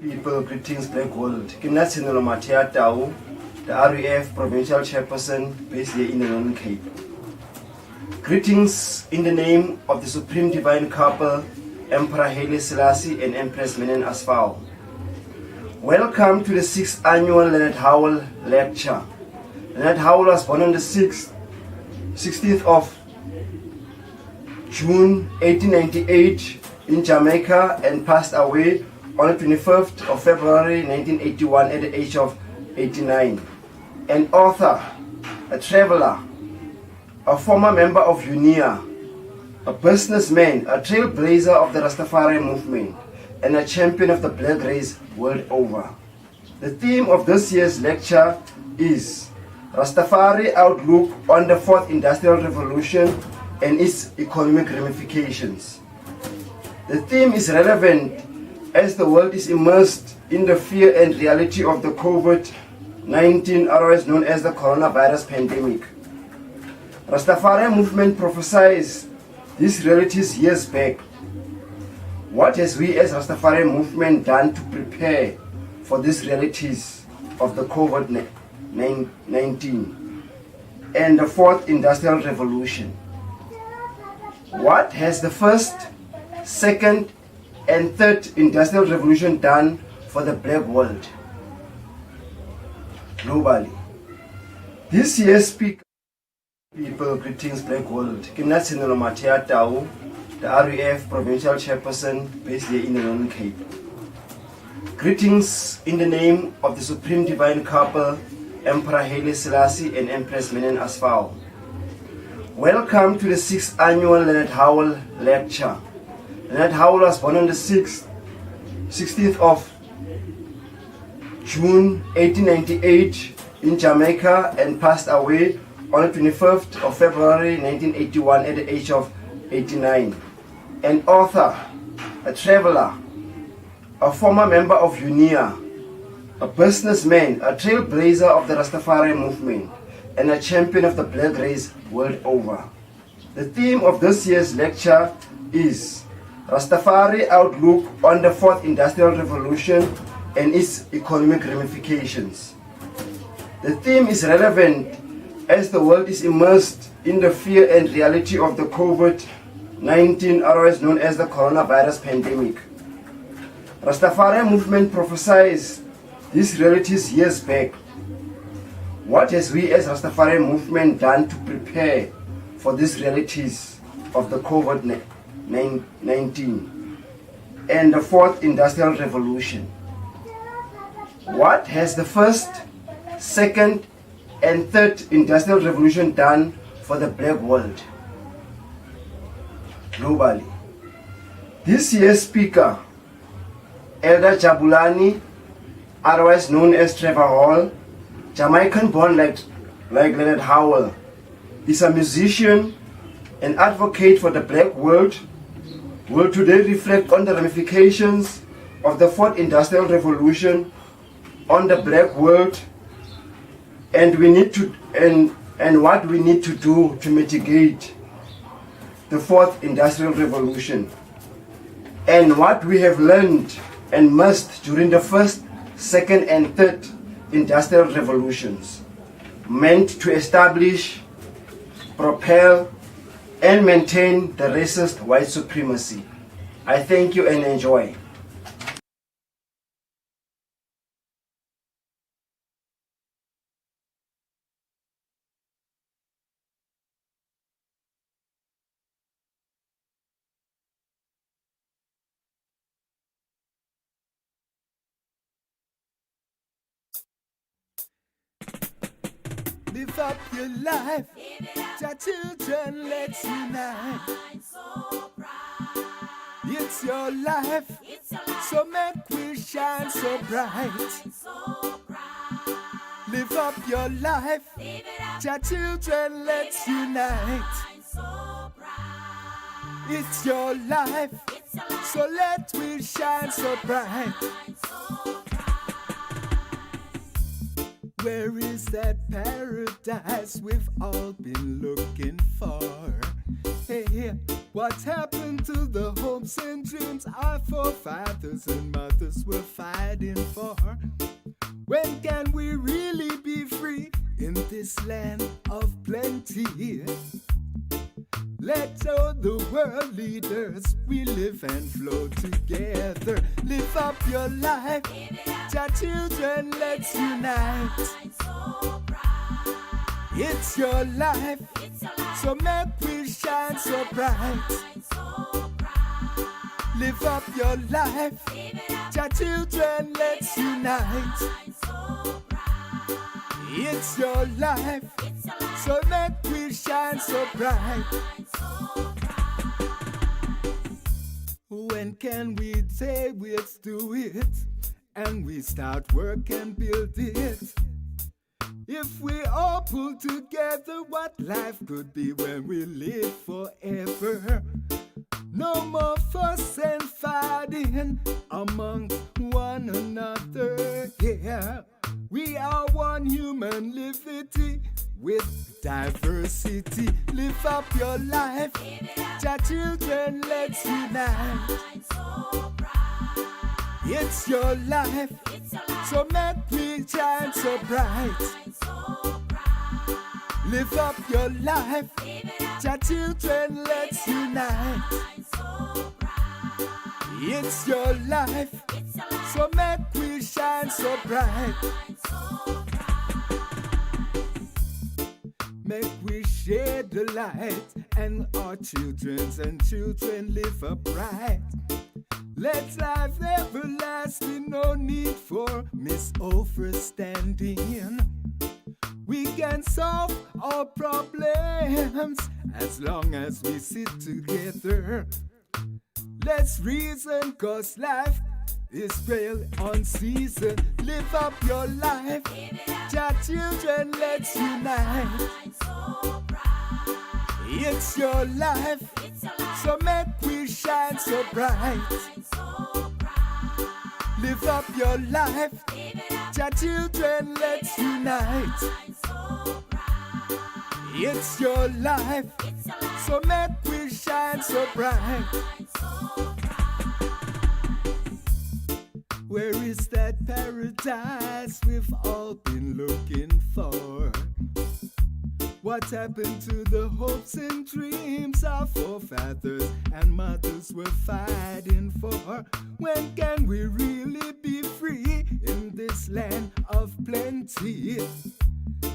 People, greetings, Black World. Kinatsinolo Matia Tau, the RUF Provincial Chairperson based here in the Northern Cape. Greetings in the name of the Supreme Divine Couple, Emperor Haile Selassie and Empress Menen Asfaw. Welcome to the 6th annual Leonard Howell lecture. Leonard Howell was born on the 16th of June 1898 in Jamaica and passed away on the 25th of February 1981 at the age of 89. An author, a traveler, a former member of UNIA, a businessman, a trailblazer of the Rastafari movement, and a champion of the black race world over. The theme of this year's lecture is Rastafari Outlook on the Fourth Industrial Revolution and its economic ramifications. The theme is relevant as the world is immersed in the fear and reality of the COVID-19, otherwise known as the coronavirus pandemic. Rastafari movement prophesied these realities years back. What has we as Rastafari movement done to prepare for these realities of the COVID-19 and the Fourth Industrial Revolution? What has the first, second, and third industrial revolution done for the black world globally? This year's speaker, people, greetings, Black World. Kinatsinolo Matia Tau, the RUF Provincial Chairperson based here in the Northern Cape. Greetings in the name of the Supreme Divine Couple, Emperor Haile Selassie and Empress Menen Asfaw. Welcome to the 6th annual Leonard Howell lecture. Leonard Howell was born on the 16th of June 1898 in Jamaica and passed away on the 25th of February 1981 at the age of 89. An author, a traveler, a former member of UNIA, a businessman, a trailblazer of the Rastafari movement, and a champion of the black race world over. The theme of this year's lecture is Rastafari Outlook on the Fourth Industrial Revolution and its economic ramifications. The theme is relevant as the world is immersed in the fear and reality of the COVID-19, otherwise known as the coronavirus pandemic. Rastafari movement prophesied these realities years back. What has we as Rastafari movement done to prepare for these realities of the COVID-19 and the Fourth Industrial Revolution? What has the first, second, and third industrial revolution done for the black world globally? This year's speaker, Elder Jabulani, otherwise known as Trevor Hall, Jamaican born like Leonard Howell, is a musician and advocate for the black world, will today reflect on the ramifications of the Fourth Industrial Revolution on the black world and what we need to do to mitigate the Fourth Industrial Revolution, and what we have learned and missed during the first, second, and third industrial revolutions, meant to establish, propel, and maintain the racist white supremacy. I thank you and enjoy. Live up your life, your children, let's unite. It's your life, so make we shine so bright. Live up your life, your children, let's unite. It's your life, so let we shine so bright. Where is that paradise we've all been looking for? Hey, What happened to the hopes and dreams our forefathers and mothers were fighting for? When can we really be free in this land of plenty? Let all the world leaders, we live and flow together. Live up your life, your children, let's unite. It's your life, so make we shine so bright. Live up your life, your children, let's unite. It's your life, so make we shine so bright. When can we say let's do it, and we start work and build it? If we all pull together, what life could be when we live forever. No more fuss and fighting among one another, yeah. We are one human liberty with diversity. Live up your life, your children, let's unite. It's your life, so make me shine so bright. Live up your life, your children, let's unite. It's your life, so make we shine so bright. Make we share the light, and our children's and children live upright. Let life everlasting, no need for misunderstanding. We can solve our problems as long as we sit together. Let's reason, cause life is real on season. Live up your life, your children, let's unite. It's your life, so make we shine so bright. Live up your life, your children, let's unite. It's your life, so make we shine so bright. Where is that paradise we've all been looking for? What happened to the hopes and dreams our forefathers and mothers were fighting for? When can we really be free in this land of plenty?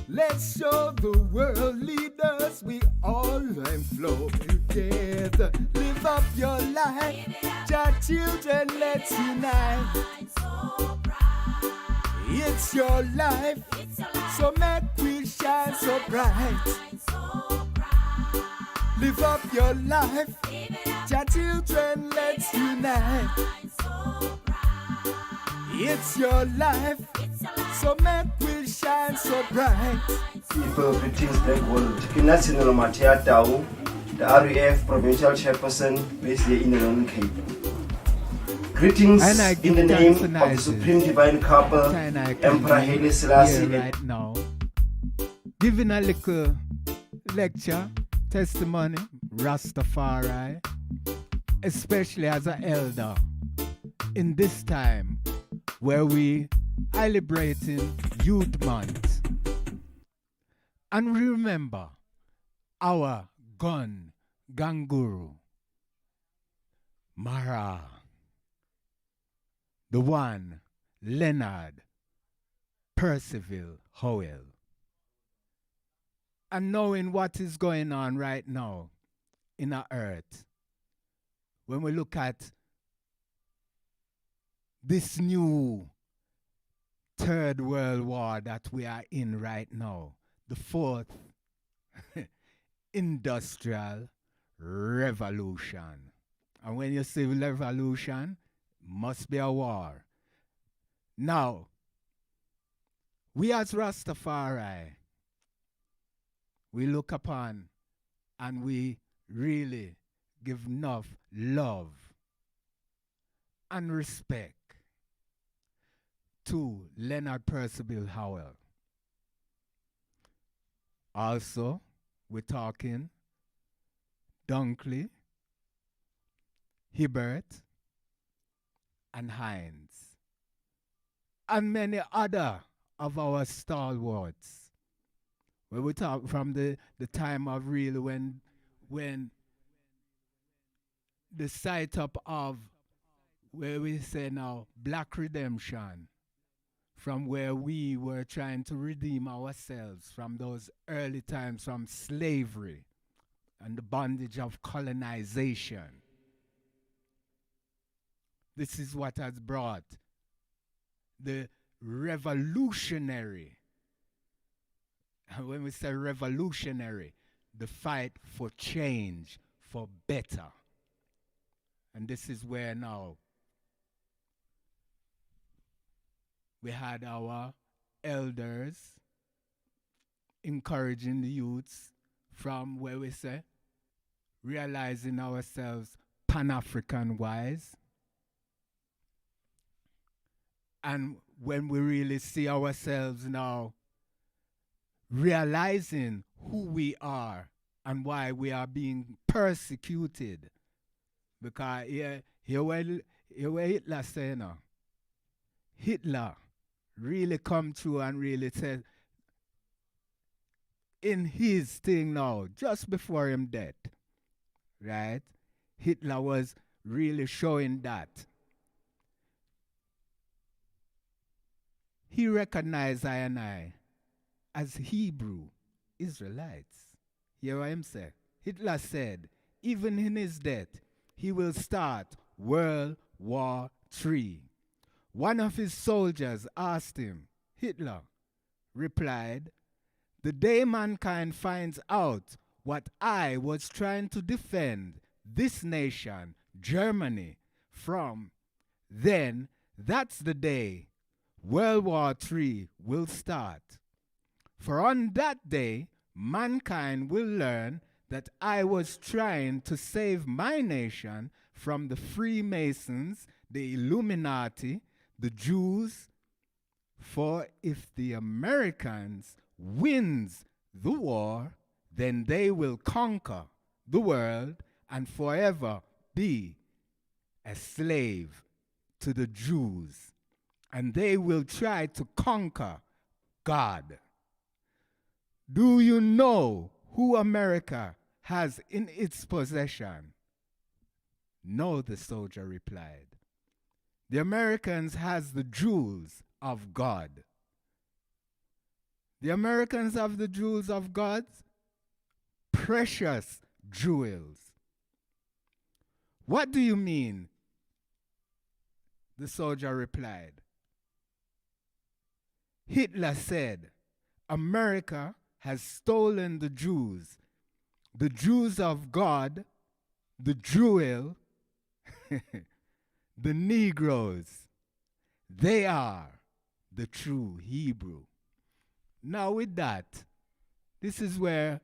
Let's show the world leaders we all and flow together. Live up your life, your children, let's unite. It's your life, so make we shine so bright. Live up your life, your children, let's unite. It's your life, so make we shine so bright. People, greetings, black world. Kinasino Matia Tau, the RUF provincial chairperson based here in the London Cape. Greetings in the name of the Supreme Divine Couple, Emperor Haile Selassie. Right now, giving a little lecture, testimony, Rastafari, especially as an elder, in this time where we are celebrating Youth Month. And remember our gun guru, Mara, the one, Leonard Howell. And knowing what is going on right now in our earth, when we look at this new third world war that we are in right now, the fourth industrial revolution. And when you say revolution, must be a war. Now, we as Rastafari, we look upon and we really give enough love and respect to Leonard Howell. Also, we're talking Dunkley Hibbert, and Hines, and many other of our stalwarts. When we talk from the time of really when the sight up of where we say now black redemption, from where we were trying to redeem ourselves from those early times from slavery and the bondage of colonization. This is what has brought the revolutionary, and when we say revolutionary, the fight for change, for better. And this is where now we had our elders encouraging the youths from where we say realizing ourselves Pan-African wise. And when we really see ourselves now realizing who we are and why we are being persecuted. Because here where Hitler say now, Hitler really come through and really said in his thing now, just before him dead, right? Hitler was really showing that he recognized I and I as Hebrew Israelites. Hear what him say? Hitler said, even in his death, he will start World War III. One of his soldiers asked him, Hitler replied, the day mankind finds out what I was trying to defend this nation, Germany, from, then that's the day World War III will start. For on that day, mankind will learn that I was trying to save my nation from the Freemasons, the Illuminati, the Jews. For if the Americans wins the war, then they will conquer the world and forever be a slave to the Jews. And they will try to conquer God. Do you know who America has in its possession? No, the soldier replied. The Americans has the jewels of God. The Americans have the jewels of God, precious jewels. What do you mean? The soldier replied. Hitler said, America has stolen the Jews of God, the jewel, the Negroes. They are the true Hebrew. Now with that, this is where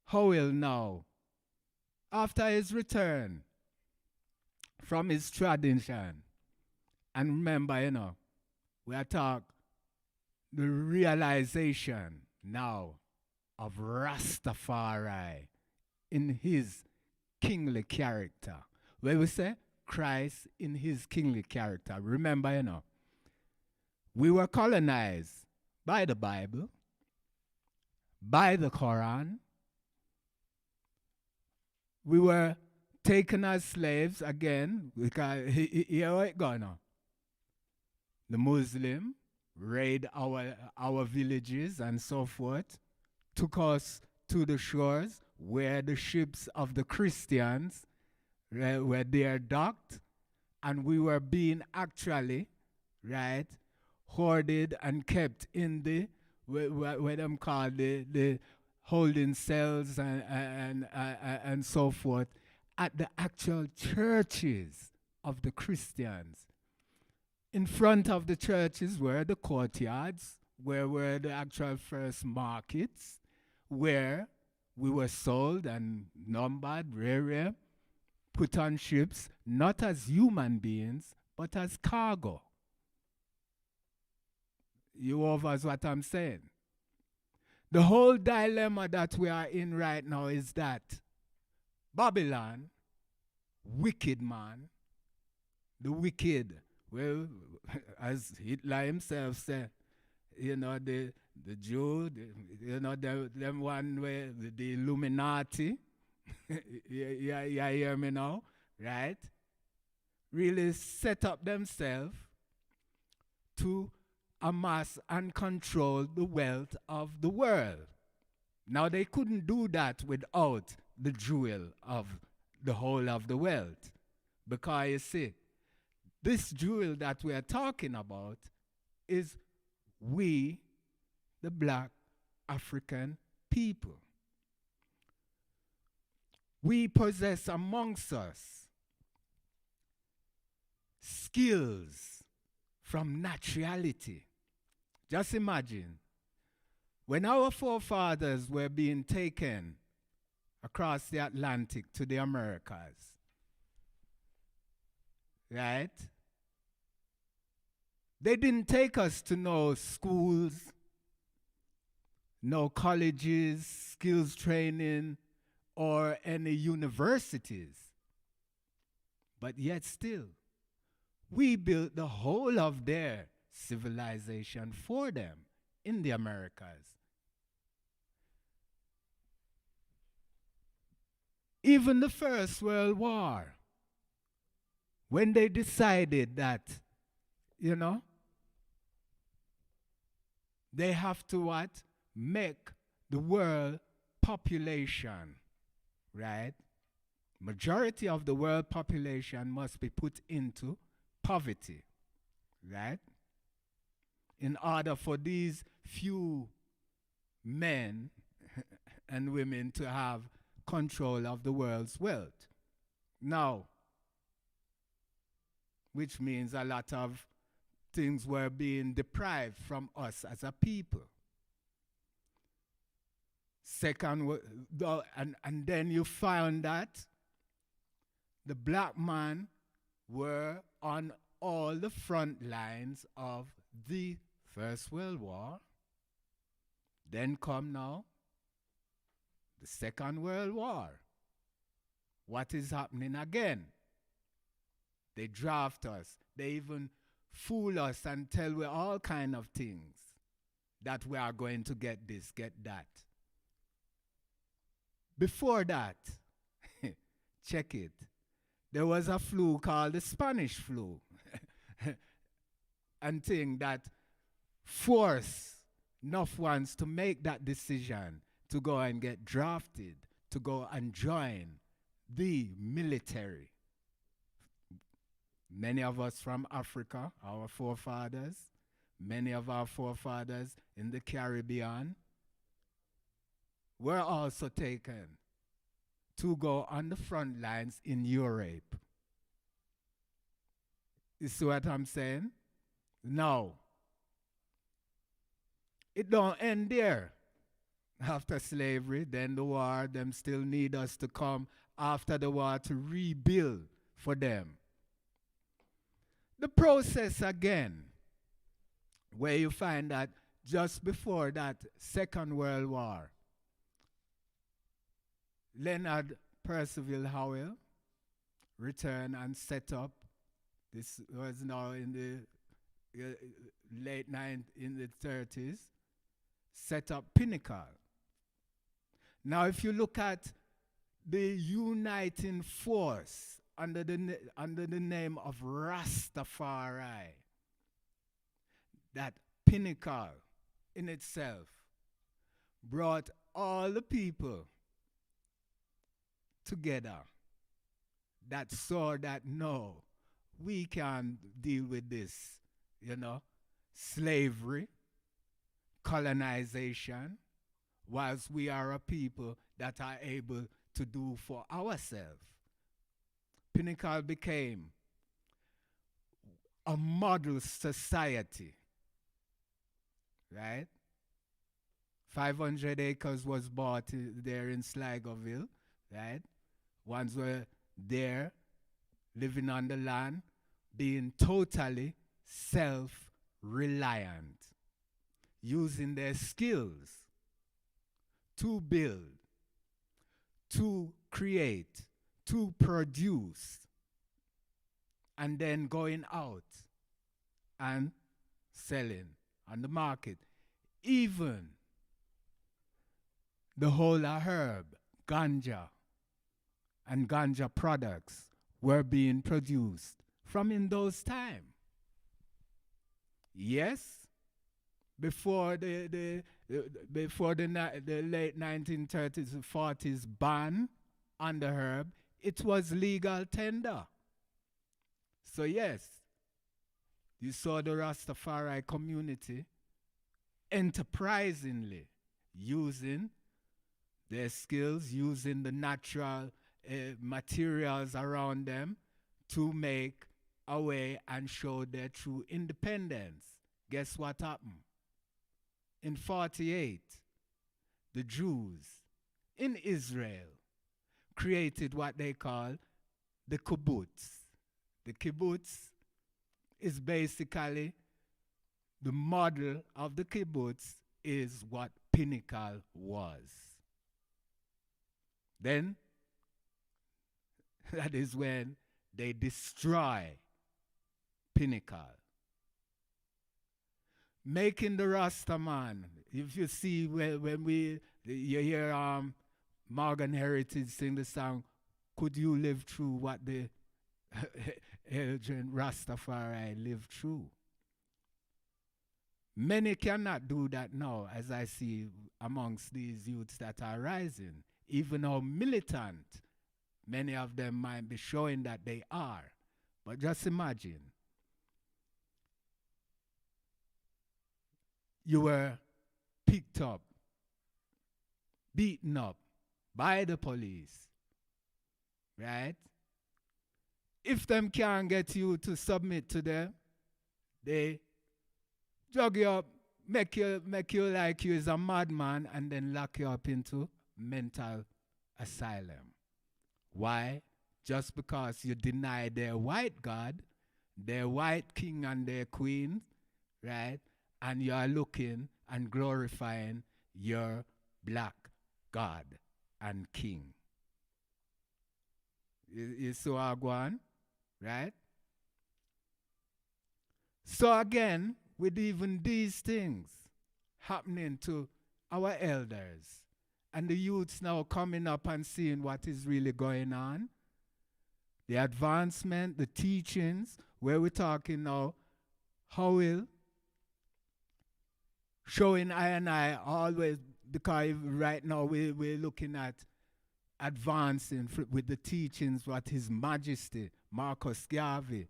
Howell now, after his return from his tradition, and remember, we are talking the realization now of Rastafari in his kingly character. Where we say Christ in his kingly character. Remember, we were colonized by the Bible, by the Quran. We were taken as slaves again, because here it go now. The Muslim raid our villages and so forth, took us to the shores where the ships of the Christians were there docked, and we were being actually, right, hoarded and kept in the, what them call the holding cells and so forth, at the actual churches of the Christians. In front of the churches were the courtyards, where were the actual first markets, where we were sold and numbered, rare, put on ships, not as human beings, but as cargo. You over what I'm saying? The whole dilemma that we are in right now is that Babylon wicked man, the wicked. Well, as Hitler himself said, the Jew, them one way, the Illuminati, you hear me now, right? Really set up themselves to amass and control the wealth of the world. Now, they couldn't do that without the jewel of the whole of the wealth. Because you see, this jewel that we are talking about is we, the black African people. We possess amongst us skills from naturality. Just imagine, when our forefathers were being taken across the Atlantic to the Americas, right? They didn't take us to no schools, no colleges, skills training, or any universities. But yet still, we built the whole of their civilization for them in the Americas. Even the First World War, when they decided that, they have to what? Make the world population, right? Majority of the world population must be put into poverty, right? In order for these few men and women to have control of the world's wealth. Now, which means a lot of things were being deprived from us as a people. Second, and then you found that the black man were on all the front lines of the First World War. Then come now the Second World War. What is happening again? They draft us. They even fool us and tell we all kind of things, that we are going to get this, get that. Before that, check it, there was a flu called the Spanish flu and thing that forced enough ones to make that decision to go and get drafted, to go and join the military. Many of us from Africa, our forefathers, many of our forefathers in the Caribbean, were also taken to go on the front lines in Europe. You see what I'm saying? No. It don't end there. After slavery, then the war, them still need us to come after the war to rebuild for them. The process again, where you find that just before that Second World War, Leonard Howell returned and set up, this was now in the in the 30s, set up Pinnacle. Now if you look at the uniting force under the name of Rastafari, that Pinnacle in itself brought all the people together that saw that no, we can deal with this, slavery, colonization, whilst we are a people that are able to do for ourselves. Pinnacle became a model society, right? 500 acres was bought there in Sligoville, right? Ones were there, living on the land, being totally self-reliant, using their skills to build, to create, to produce and then going out and selling on the market. Even the whole of herb, ganja, and ganja products were being produced from in those times. Yes, before the late 1930s and 40s ban on the herb, it was legal tender. So yes, you saw the Rastafari community enterprisingly using their skills, using the natural materials around them to make a way and show their true independence. Guess what happened? In 48, the Jews in Israel created what they call the kibbutz. The kibbutz is basically the model of the kibbutz is what Pinnacle was. Then, that is when they destroy Pinnacle. Making the Rasta man. If you see when you hear Morgan Heritage sing the song, could you live through what the Eldrin Rastafari lived through? Many cannot do that now, as I see amongst these youths that are rising. Even how militant many of them might be showing that they are. But just imagine, you were picked up, beaten up by the police, right? If them can't get you to submit to them, they drug you up, make you like you is a madman, and then lock you up into mental asylum. Why? Just because you deny their white God, their white king and their queen, right? And you are looking and glorifying your black God and king. You saw Agwan, right? So again, with even these things happening to our elders, and the youths now coming up and seeing what is really going on, the advancement, the teachings, where we're talking now, Howell, showing I and I always, because right now we're looking at advancing with the teachings what His Majesty, Marcus Garvey,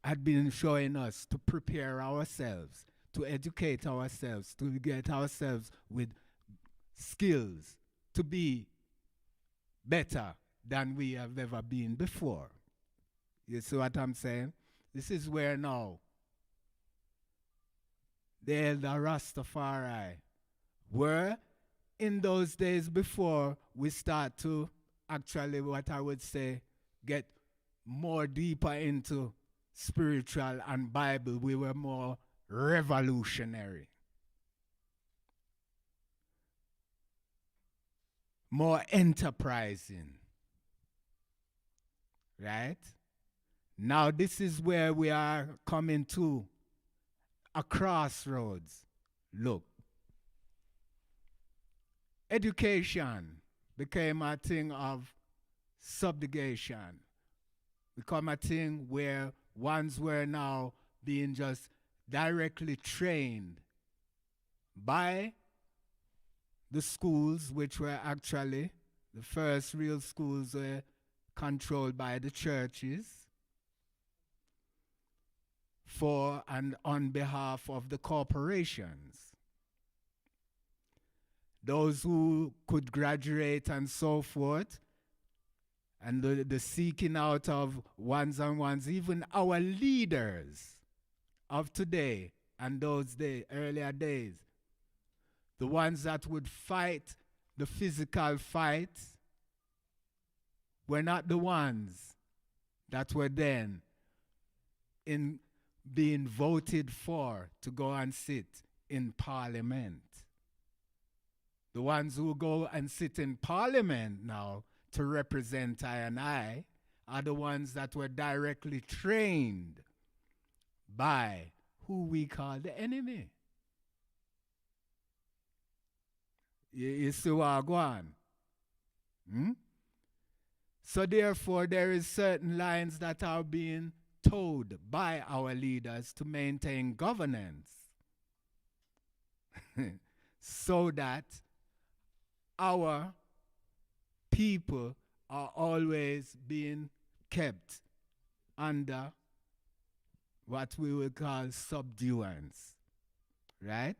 had been showing us to prepare ourselves, to educate ourselves, to get ourselves with skills to be better than we have ever been before. You see what I'm saying? This is where now the elder Rastafari were in those days before we start to actually, what I would say, get more deeper into spiritual and Bible. We were more revolutionary, more enterprising, right? Now this is where we are coming to a crossroads. Look, education became a thing of subjugation, become a thing where ones were now being just directly trained by the schools, which were actually the first real schools were controlled by the churches for and on behalf of the corporations. Those who could graduate and so forth, and the seeking out of ones and ones, even our leaders of today and those earlier days, the ones that would fight the physical fight were not the ones that were then in being voted for to go and sit in parliament. The ones who go and sit in parliament now to represent I and I are the ones that were directly trained by who we call the enemy. You see what I go on? So therefore, there is certain lines that are being told by our leaders to maintain governance so that our people are always being kept under what we will call subduance, right?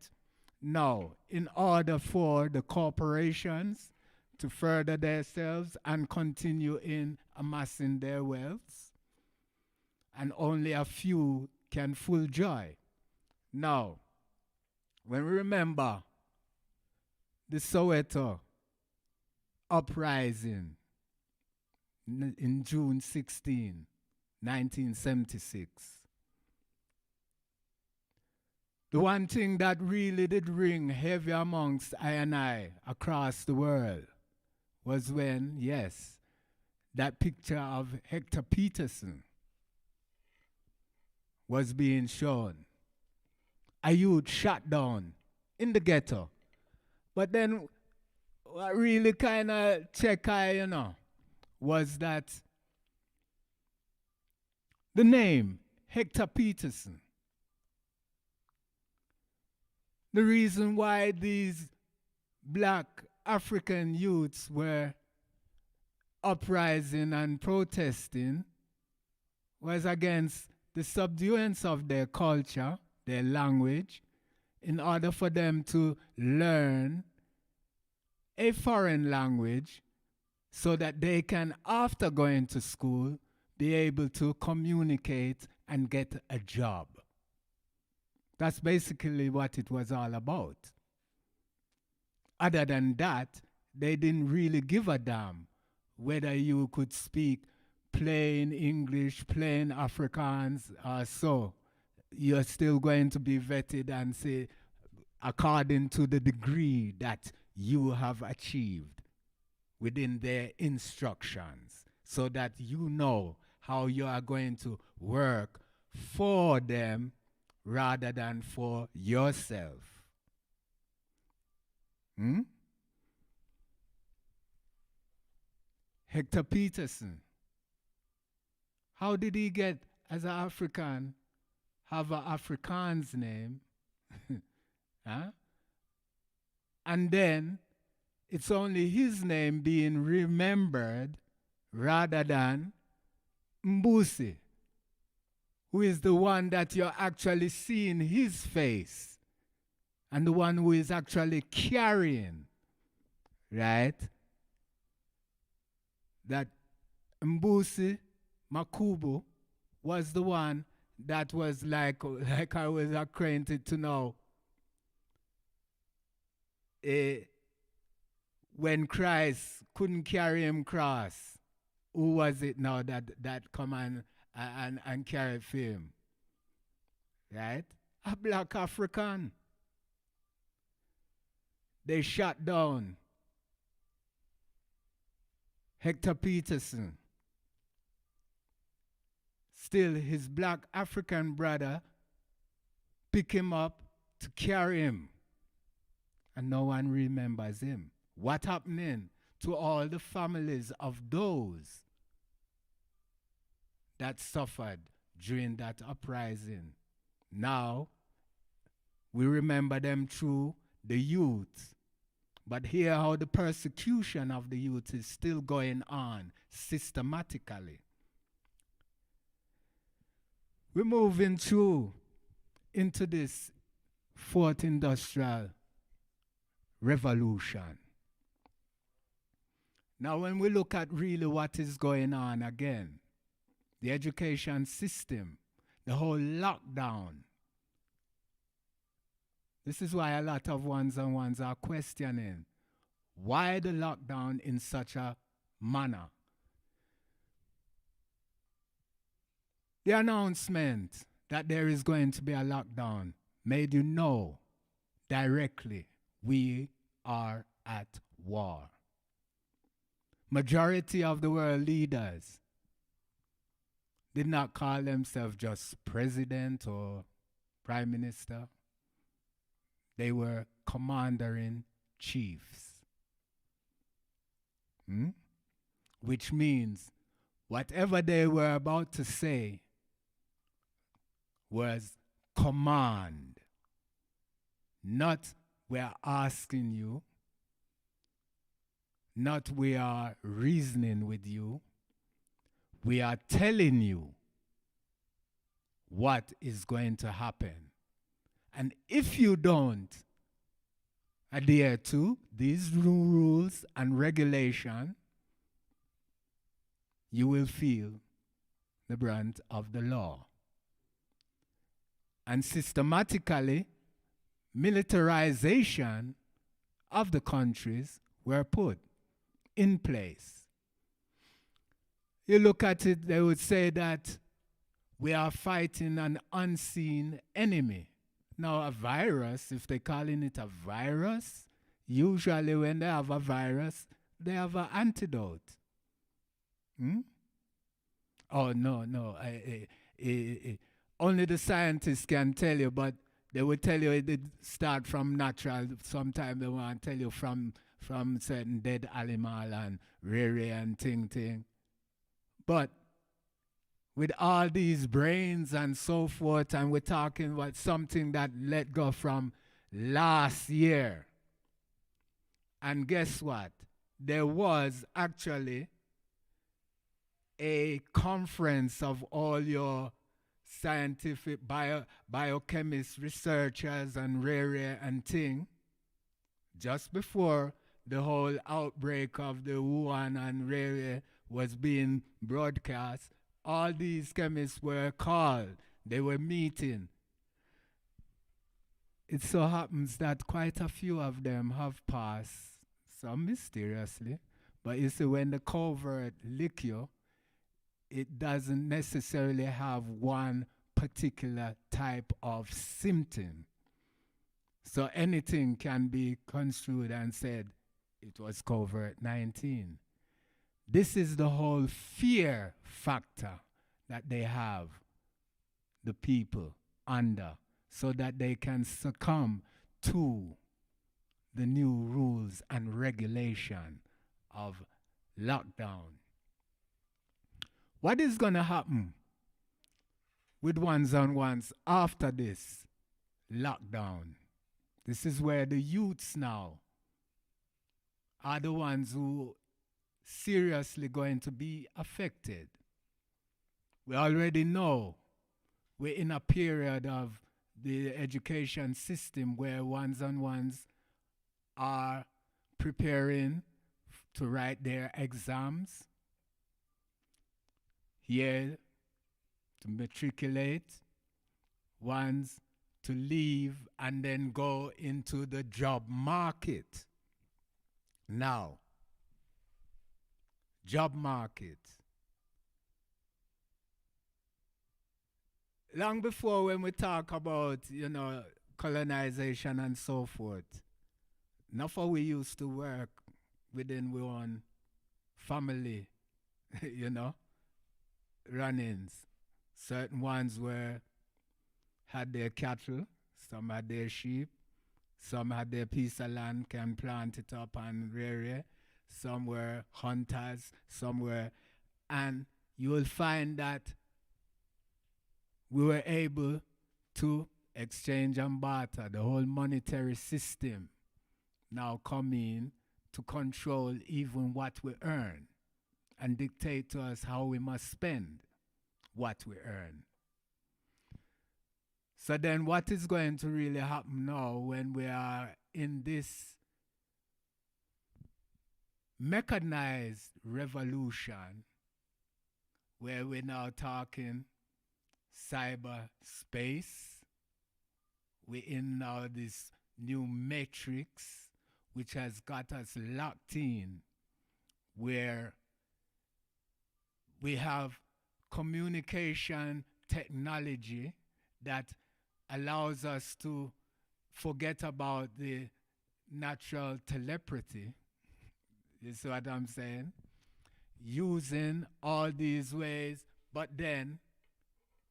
Now, in order for the corporations to further themselves and continue in amassing their wealth, and only a few can full joy. Now, when we remember the Soweto uprising in June 16, 1976, the one thing that really did ring heavy amongst I and I across the world was when, yes, that picture of Hector Peterson was being shown. A youth shot down in the ghetto. But then what really kind of check I, was that the name Hector Peterson, the reason why these black African youths were uprising and protesting was against the subduance of their culture, their language, in order for them to learn a foreign language so that they can, after going to school, be able to communicate and get a job. That's basically what it was all about. Other than that, they didn't really give a damn whether you could speak plain English, plain Afrikaans, or so. You're still going to be vetted and say, according to the degree that you have achieved within their instructions, so that you know how you are going to work for them rather than for yourself. Hector Peterson, how did he get, as an African, have an Afrikaans name? Huh? And then it's only his name being remembered rather than Mbusi, who is the one that you're actually seeing his face and the one who is actually carrying, right? That Mbusi Makubu was the one that was like I was acquainted to know. When Christ couldn't carry him cross, who was it now that come and carried him? Right? A black African. They shot down Hector Peterson. Still, his black African brother picked him up to carry him. And no one remembers him. What happening to all the families of those that suffered during that uprising? Now, we remember them through the youth. But hear how the persecution of the youth is still going on systematically. We're moving through into this fourth industrial revolution. Now, when we look at really what is going on again, the education system, the whole lockdown, this is why a lot of ones-on-ones are questioning why the lockdown in such a manner. The announcement that there is going to be a lockdown made you know directly we are at war. Majority of the world leaders did not call themselves just president or prime minister. They were commander in chiefs. Which means whatever they were about to say was command. Not we are asking you, not we are reasoning with you. We are telling you what is going to happen. And if you don't adhere to these rules and regulation, you will feel the brunt of the law. And systematically, militarization of the countries were put in place. You look at it, they would say that we are fighting an unseen enemy. Now, a virus, if they're calling it a virus, usually when they have a virus, they have an antidote. Oh, no. Only the scientists can tell you, but they will tell you it did start from natural. Sometimes they want to tell you from certain dead animal and rare and ting. But with all these brains and so forth, and we're talking about something that let go from last year. And guess what? There was actually a conference of all your scientific biochemists, researchers, and rare and ting, just before the whole outbreak of the Wuhan and rare was being broadcast. All these chemists were called. They were meeting. It so happens that quite a few of them have passed, some mysteriously. But you see, when the covert lick you, it doesn't necessarily have one particular type of symptom. So anything can be construed and said it was COVID-19. This is the whole fear factor that they have the people under, so that they can succumb to the new rules and regulation of lockdown. What is going to happen with ones-on-ones after this lockdown? This is where the youths now are the ones who seriously going to be affected. We already know we're in a period of the education system where ones-on-ones are preparing to write their exams, here to matriculate, ones to leave and then go into the job market. Now, job market. Long before when we talk about, colonization and so forth, not for we used to work within our own family, run-ins. Certain ones had their cattle, some had their sheep, some had their piece of land, can plant it up and rear it. Some were hunters, some were, and you will find that we were able to exchange and barter. The whole monetary system now come in to control even what we earn and dictate to us how we must spend what we earn. So then what is going to really happen now when we are in this mechanized revolution where we're now talking cyberspace? We're in now this new matrix which has got us locked in, where we have communication technology that allows us to forget about the natural telepathy. You see what I'm saying? using all these ways, but then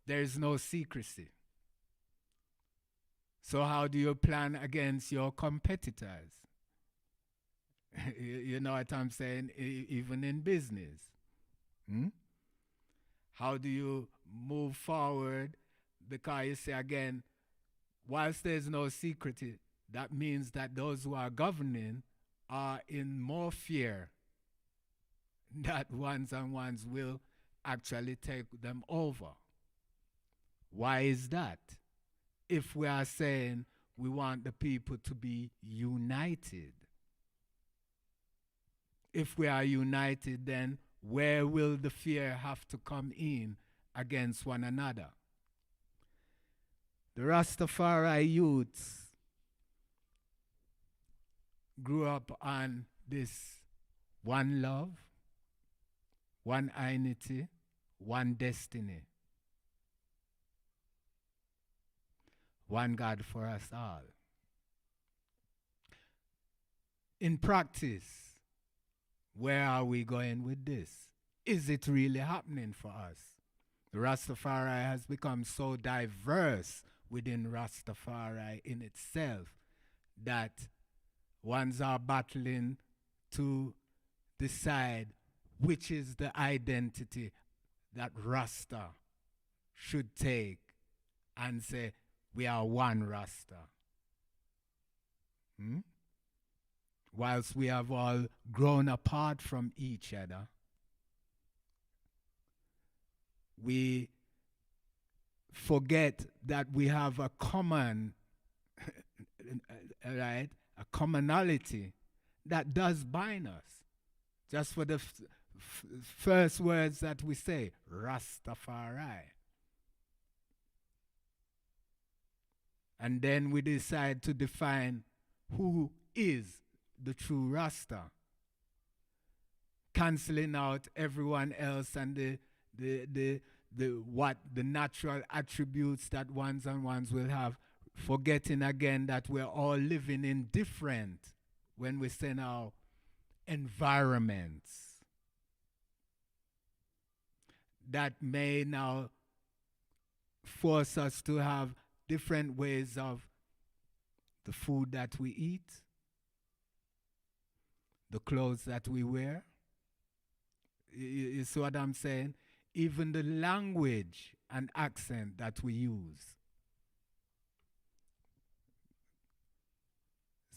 there's no secrecy. So how do you plan against your competitors? You know what I'm saying? Even in business. How do you move forward? Because you say again, whilst there's no secrecy, that means that those who are governing are in more fear that ones and ones will actually take them over. Why is that? If we are saying we want the people to be united. If we are united, then where will the fear have to come in against one another? The Rastafari youths grew up on this one love, one unity, one destiny, one God for us all. In practice, where are we going with this? Is it really happening for us? The Rastafari has become so diverse within Rastafari in itself that ones are battling to decide which is the identity that Rasta should take and say, we are one Rasta. Whilst we have all grown apart from each other, we forget that we have a common, right, a commonality that does bind us. Just for the first words that we say, Rastafari. And then we decide to define who is the true Rasta, canceling out everyone else and the natural attributes that ones and ones will have, forgetting again that we're all living in different, when we say now, environments that may now force us to have different ways of the food that we eat, the clothes that we wear. You see what I'm saying? Even the language and accent that we use.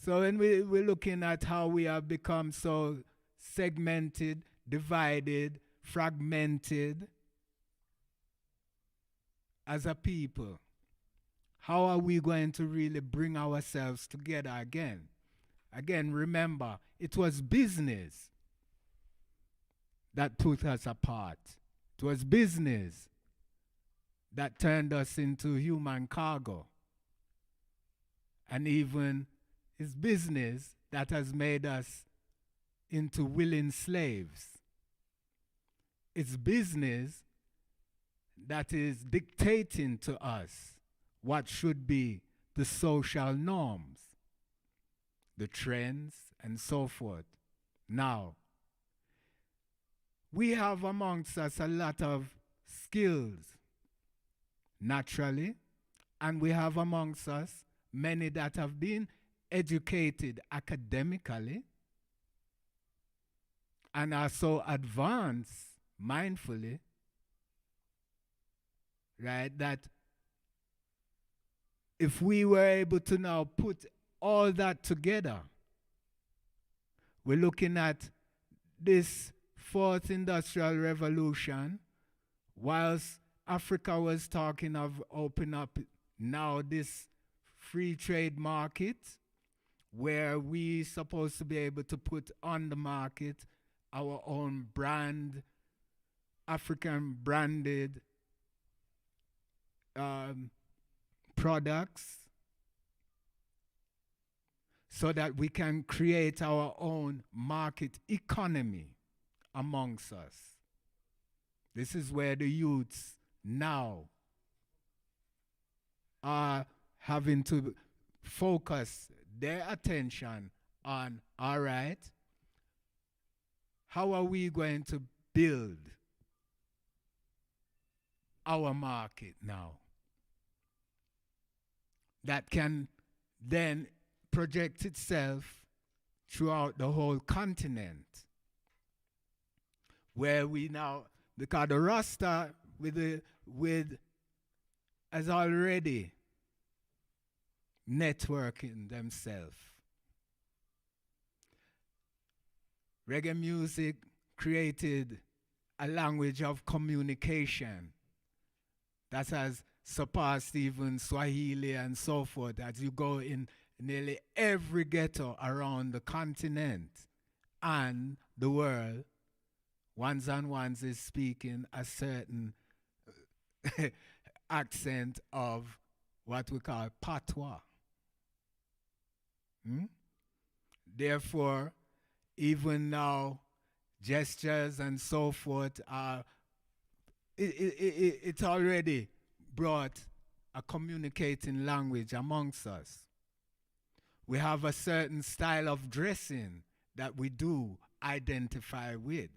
So when we're looking at how we have become so segmented, divided, fragmented as a people, how are we going to really bring ourselves together again? Again, remember, it was business that put us apart. It was business that turned us into human cargo. And even it's business that has made us into willing slaves. It's business that is dictating to us what should be the social norms, the trends, and so forth. Now, we have amongst us a lot of skills, naturally, and we have amongst us many that have been educated academically and are so advanced mindfully, right, that if we were able to now put all that together, we're looking at this fourth industrial revolution, whilst Africa was talking of open up now this free trade market where we supposed to be able to put on the market our own brand, African branded products, so that we can create our own market economy amongst us. This is where the youths now are having to focus their attention on, all right, how are we going to build our market now that can then project itself throughout the whole continent, where we now, because the Rasta has already networking themselves. Reggae music created a language of communication that has surpassed even Swahili and so forth, as you go in nearly every ghetto around the continent and the world. Ones and ones is speaking a certain accent of what we call patois. Therefore, even now, gestures and so forth are, it's already brought a communicating language amongst us. We have a certain style of dressing that we do identify with.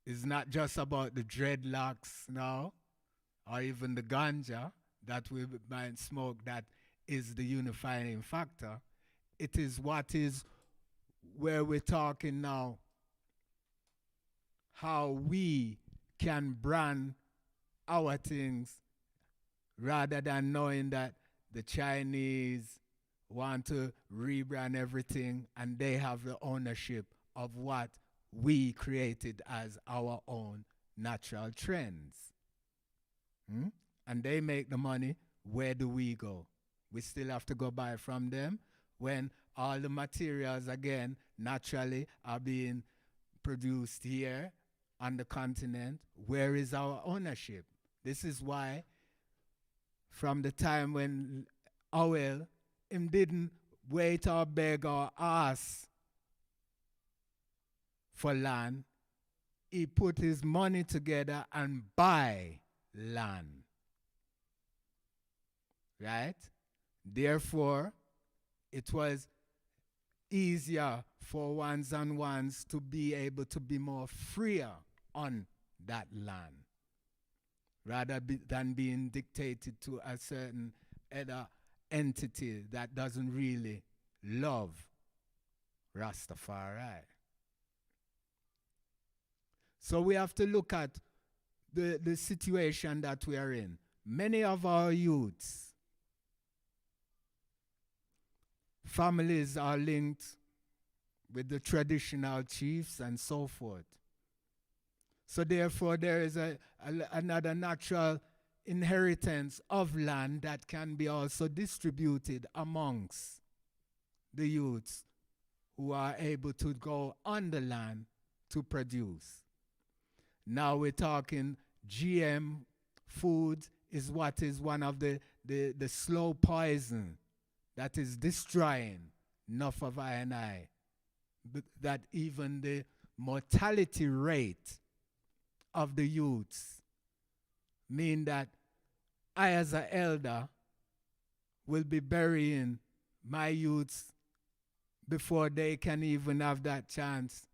It's not just about the dreadlocks now, or even the ganja that we might smoke that is the unifying factor. It is what is where we're talking now, how we can brand our things rather than knowing that the Chinese want to rebrand everything and they have the ownership of what we created as our own natural trends. And they make the money. Where do we go? We still have to go buy from them when all the materials, again, naturally are being produced here on the continent. Where is our ownership? This is why from the time when Howell, him didn't wait or beg or ask for land, he put his money together and buy land. Right? Therefore, it was easier for ones and ones to be able to be more freer on that land, rather than being dictated to a certain other entity that doesn't really love Rastafari. So we have to look at the situation that we are in. Many of our youths, families are linked with the traditional chiefs and so forth. So therefore there is another natural inheritance of land that can be also distributed amongst the youths who are able to go on the land to produce. Now we're talking GM food is what is one of the slow poison that is destroying enough of I and I, that even the mortality rate of the youths mean that I as an elder will be burying my youths before they can even have that chance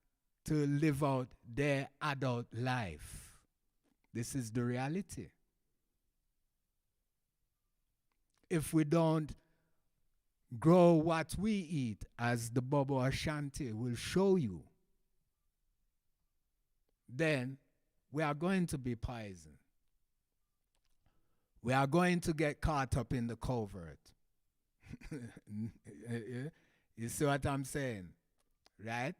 to live out their adult life. This is the reality. If we don't grow what we eat, as the Bobo Ashanti will show you, then we are going to be poisoned. We are going to get caught up in the covert. You see what I'm saying? Right?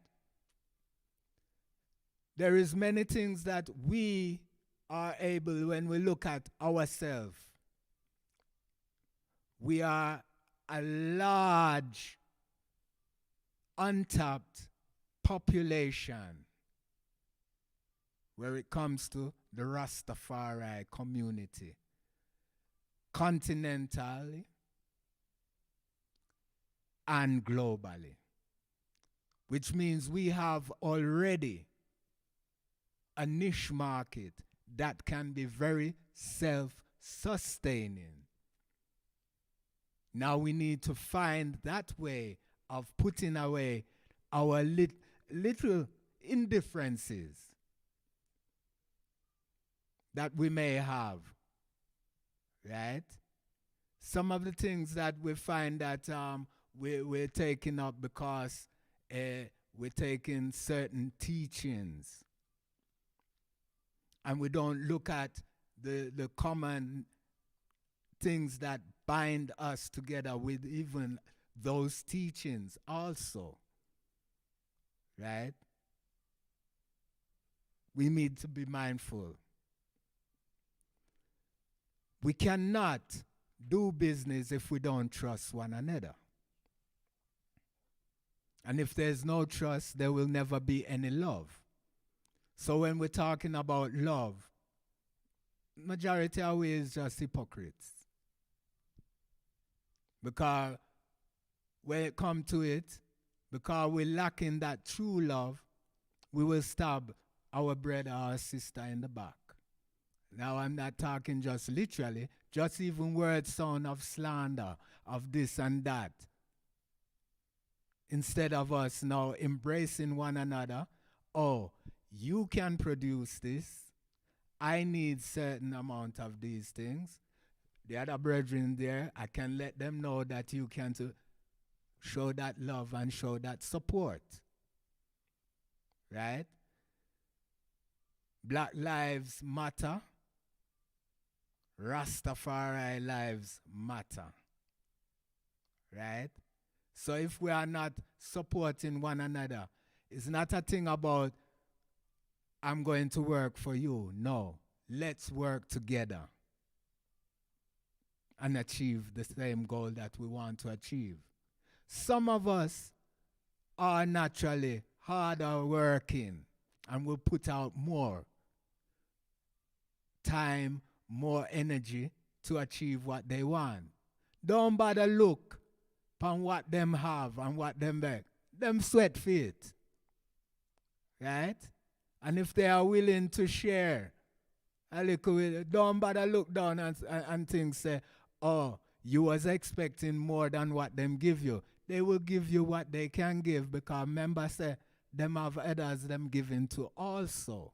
There is many things that we are able, when we look at ourselves, we are a large, untapped population where it comes to the Rastafari community, continentally and globally, which means we have already a niche market that can be very self-sustaining. Now we need to find that way of putting away our little indifferences that we may have, right? Some of the things that we find that we're taking up because we're taking certain teachings and we don't look at the common things that bind us together with even those teachings also, right? We need to be mindful. We cannot do business if we don't trust one another. And if there's no trust, there will never be any love. So when we're talking about love, majority of we is just hypocrites. Because when it comes to it, because we're lacking that true love, we will stab our brother or sister in the back. Now I'm not talking just literally, just even word sound of slander, of this and that. Instead of us now embracing one another, oh, you can produce this, I need certain amount of these things. The other brethren there, I can let them know that you can to show that love and show that support. Right? Black lives matter. Rastafari lives matter. Right? So if we are not supporting one another, it's not a thing about I'm going to work for you. No. Let's work together and achieve the same goal that we want to achieve. Some of us are naturally harder working and will put out more time, more energy to achieve what they want. Don't bother look upon what them have and what them beg. Them sweat for it. Right? And if they are willing to share a little, don't bother look down and think, say, oh, you was expecting more than what them give you. They will give you what they can give because members say, them have others them giving to also.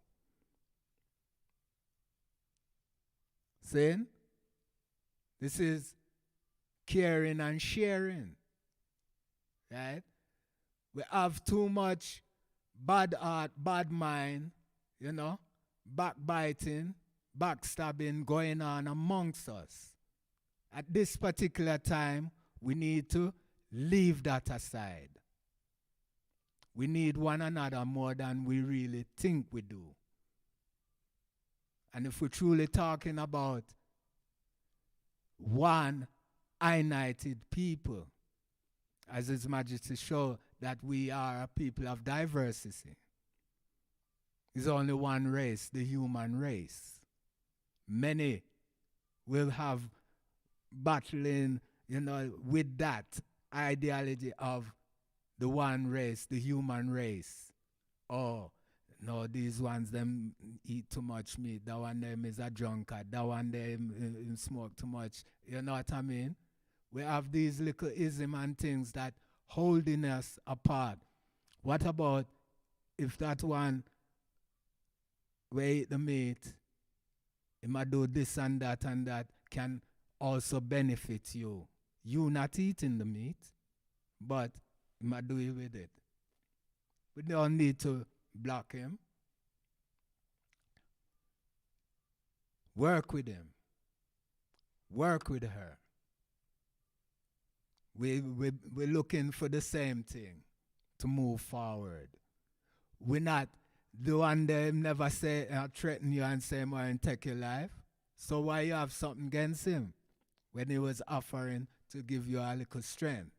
Saying? This is caring and sharing. Right? We have too much bad heart, bad mind, backbiting, backstabbing going on amongst us. At this particular time, we need to leave that aside. We need one another more than we really think we do. And if we're truly talking about one united people, as His Majesty showed that we are a people of diversity. There's only one race, the human race. Many will have battling, with that ideology of the one race, the human race. Oh, no, these ones, them eat too much meat. That one, them is a drunkard. That one, them smoke too much. You know what I mean? We have these little ism and things that holding us apart. What about if that one will eat the meat, he might do this and that can also benefit you. You not eating the meat, but he might do it with it. We don't need to block him. Work with him. Work with her. We're looking for the same thing to move forward. We're not the one that never say threaten you and say more and take your life. So why you have something against him when he was offering to give you a little strength?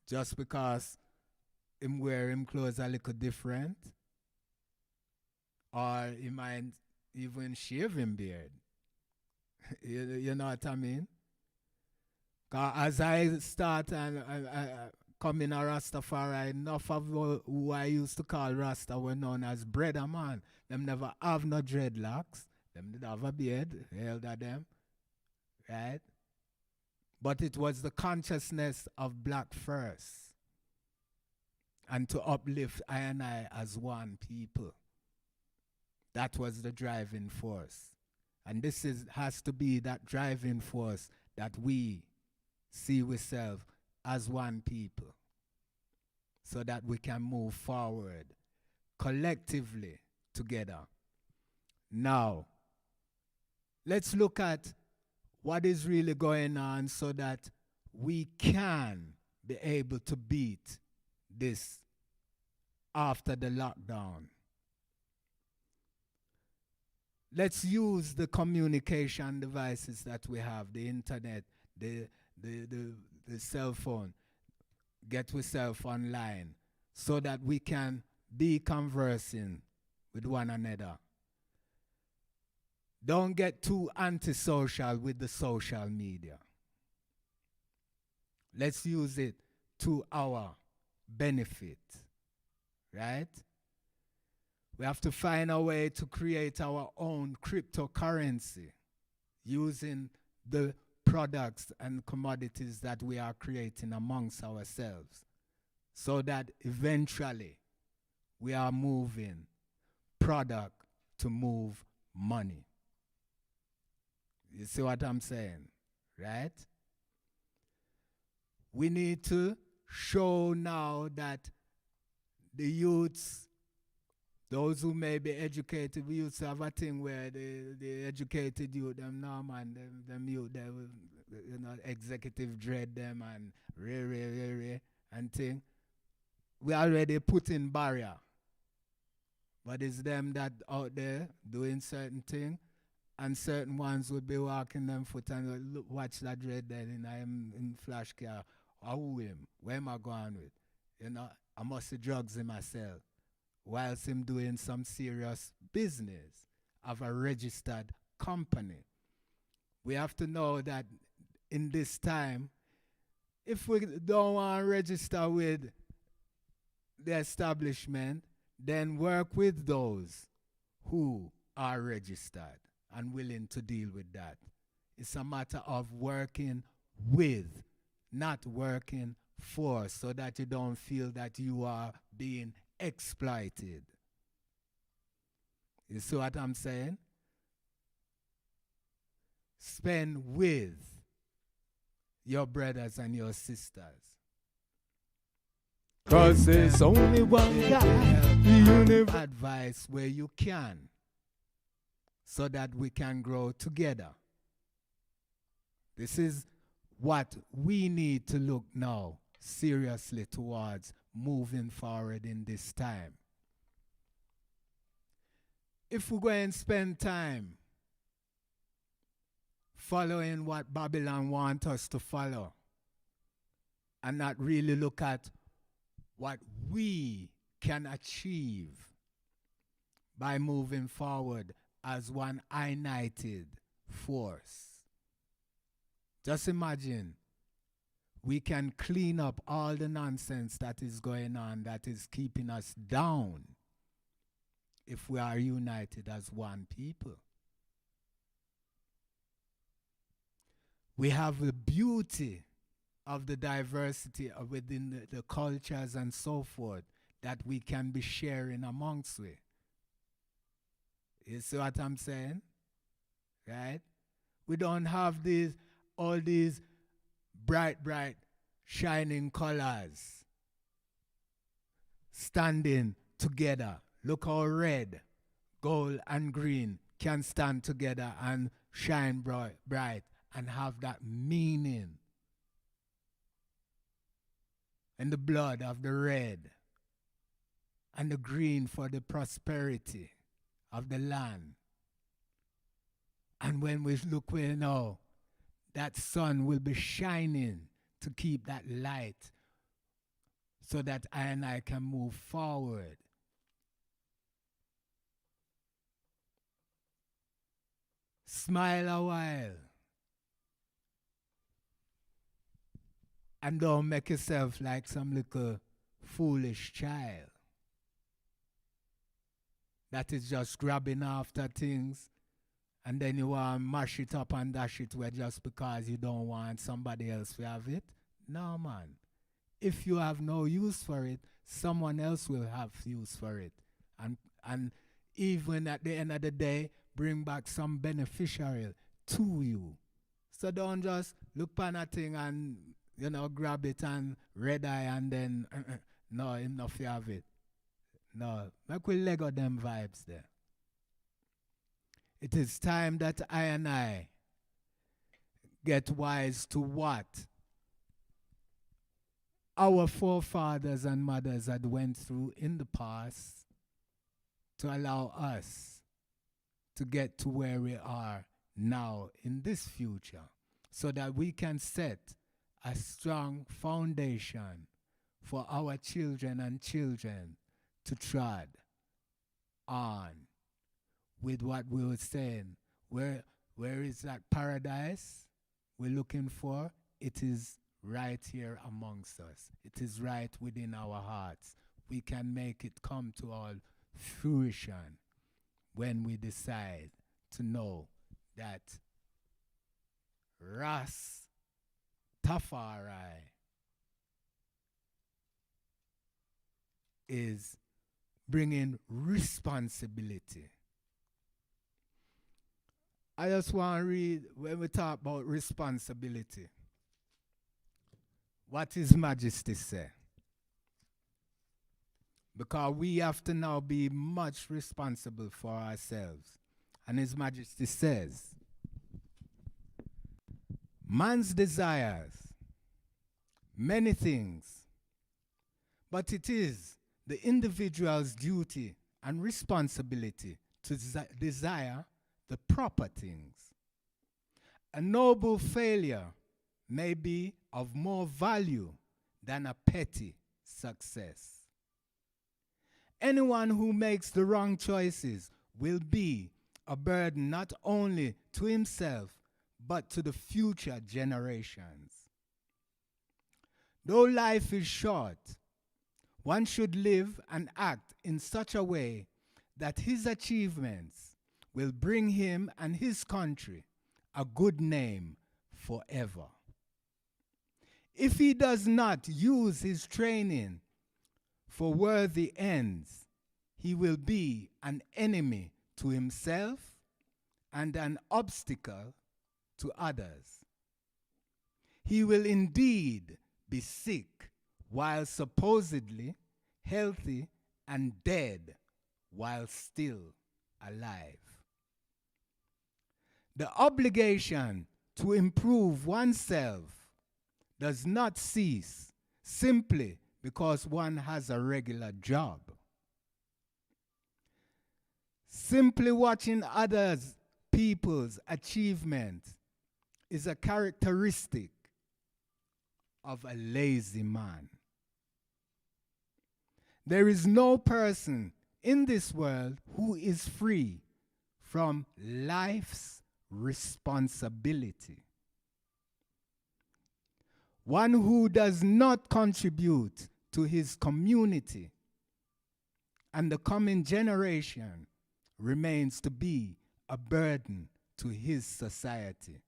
Just because him wear him clothes a little different, or he might even shave him beard. you know what I mean? As I start and come in a Rastafari, enough of who I used to call Rasta were known as brother man. Them never have no dreadlocks. Them did have a beard, held at them. Right? But it was the consciousness of black first. and to uplift I and I as one people. That was the driving force. And this has to be that driving force that we see ourselves as one people, so that we can move forward collectively together. Now, let's look at what is really going on so that we can be able to beat this after the lockdown. Let's use the communication devices that we have, the internet, the cell phone, get yourself online so that we can be conversing with one another. Don't get too antisocial with the social media. Let's use it to our benefit, right? We have to find a way to create our own cryptocurrency using the products and commodities that we are creating amongst ourselves, so that eventually we are moving product to move money. You see what I'm saying, right? We need to show now that the youths, those who may be educated, we used to have a thing where the educated youth, them now, man, them youth, they will, executive dread them and and thing. We already put in barrier. But it's them that out there doing certain thing, and certain ones would be walking them foot and look, watch that dread then in flash car. Who him? Where am I going with? I must have drugs in myself. Whilst him doing some serious business of a registered company. We have to know that in this time, if we don't want to register with the establishment, then work with those who are registered and willing to deal with that. It's a matter of working with, not working for, so that you don't feel that you are being exploited. You see what I'm saying? Spend with your brothers and your sisters. 'Cause there's only one God. Advice where you can, so that we can grow together. This is what we need to look now seriously towards moving forward in this time. If we go and spend time following what Babylon wants us to follow, and not really look at what we can achieve by moving forward as one united force. Just imagine we can clean up all the nonsense that is going on, that is keeping us down, if we are united as one people. We have the beauty of the diversity within the cultures and so forth that we can be sharing amongst we. You see what I'm saying? Right? We don't have all these bright, shining colors standing together. Look how red, gold, and green can stand together and shine bright and have that meaning. And the blood of the red and the green for the prosperity of the land. And when we look where now, that sun will be shining to keep that light, so that I and I can move forward. Smile a while. And don't make yourself like some little foolish child that is just grabbing after things, and then you want to mash it up and dash it away just because you don't want somebody else to have it. No, man. If you have no use for it, someone else will have use for it. And even at the end of the day, bring back some beneficiary to you. So don't just look on a thing and, grab it and red eye and then, no, enough you have it. No, make we Lego them vibes there. It is time that I and I get wise to what our forefathers and mothers had went through in the past to allow us to get to where we are now in this future, so that we can set a strong foundation for our children and children to trod on with what we were saying. Where is that paradise we're looking for? It is right here amongst us. It is right within our hearts. We can make it come to all fruition when we decide to know that Rastafari is bringing responsibility. I just want to read, when we talk about responsibility, what His Majesty say. Because we have to now be much responsible for ourselves. And His Majesty says, man's desires many things, but it is the individual's duty and responsibility to desire the proper things. A noble failure may be of more value than a petty success. Anyone who makes the wrong choices will be a burden not only to himself, but to the future generations. Though life is short, one should live and act in such a way that his achievements will bring him and his country a good name forever. If he does not use his training for worthy ends, he will be an enemy to himself and an obstacle to others. He will indeed be sick while supposedly healthy and dead while still alive. The obligation to improve oneself does not cease simply because one has a regular job. Simply watching others people's achievements is a characteristic of a lazy man. There is no person in this world who is free from life's responsibility. One who does not contribute to his community and the coming generation remains to be a burden to his society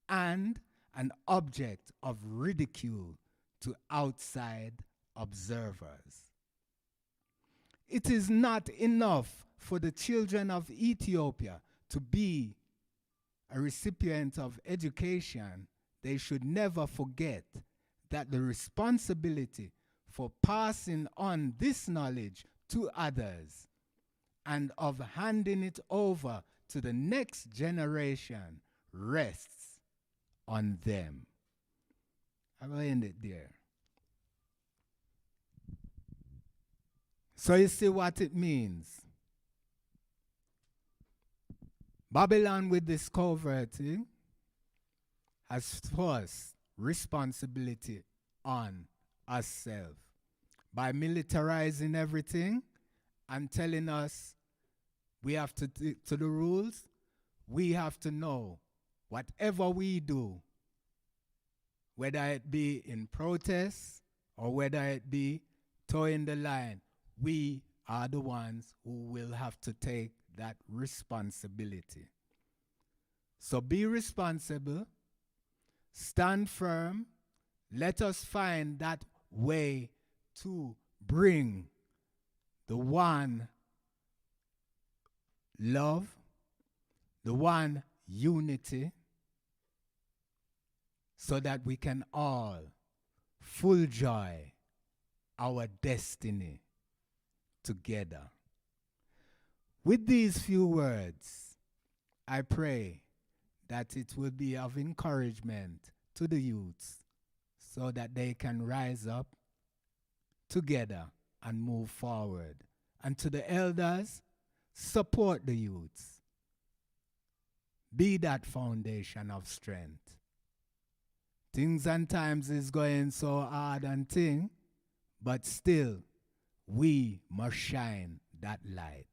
and an object of ridicule to outside observers. It is not enough for the children of Ethiopia to be a recipient of education. They should never forget that the responsibility for passing on this knowledge to others and of handing it over to the next generation rests on them. I will end it there. So you see what it means. Babylon with this coverting has forced responsibility on ourselves by militarizing everything and telling us we have to stick to the rules. We have to know whatever we do, whether it be in protest or whether it be towing the line, we are the ones who will have to take that responsibility. So be responsible, stand firm, let us find that way to bring the one love, the one unity, so that we can all full joy our destiny together. With these few words, I pray that it will be of encouragement to the youths so that they can rise up together and move forward. And to the elders, support the youths. Be that foundation of strength. Things and times is going so hard and thing, but still, we must shine that light.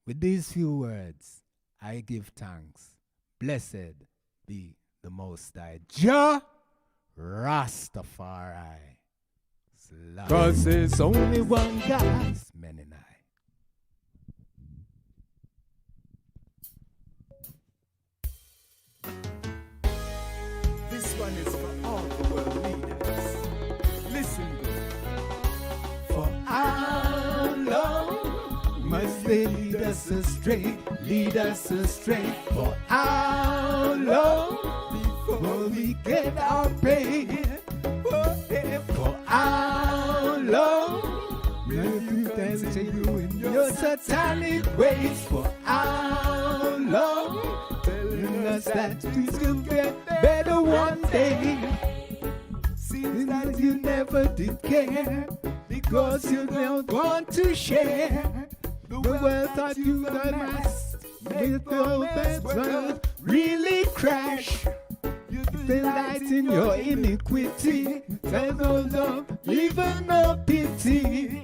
With these few words, I give thanks. Blessed be the Most High. Jah Rastafari. Cause there's only one God. Many nights. This one is for all the world leaders. Listen good. For how long must they lead us astray? Lead us astray. For how long before we get our pay? For how long will you continue in your satanic ways? For how long telling us that things will get better one day? Seems that you never did care because you don't want to share the wealth that you amassed. Make the wealth really crash. Delight in your iniquity, tell no love, even no pity,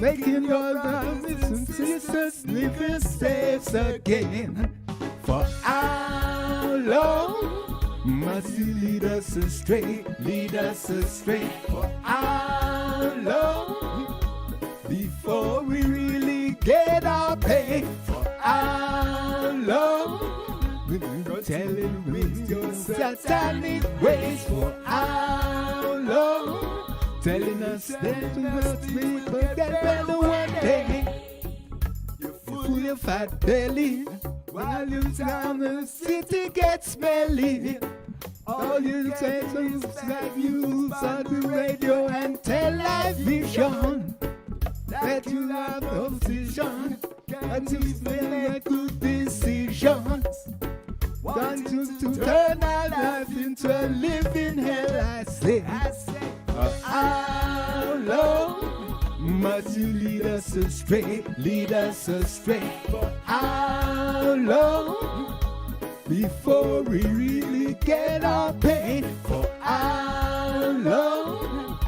making your brothers and sisters live in slaves again. For how long must you lead us astray, lead us astray? For how long before we really get our pay? For how long? Telling with your satanic ways. For how long? Telling us that we could get better one day. You fool your fat belly while you down the city get smelly. All you say is that you on the radio and television that you have no decision and you make good decisions. Want you to turn our life into a living hell, I say. How long must you lead us astray, lead us astray? For how long before we really get our pay? For how long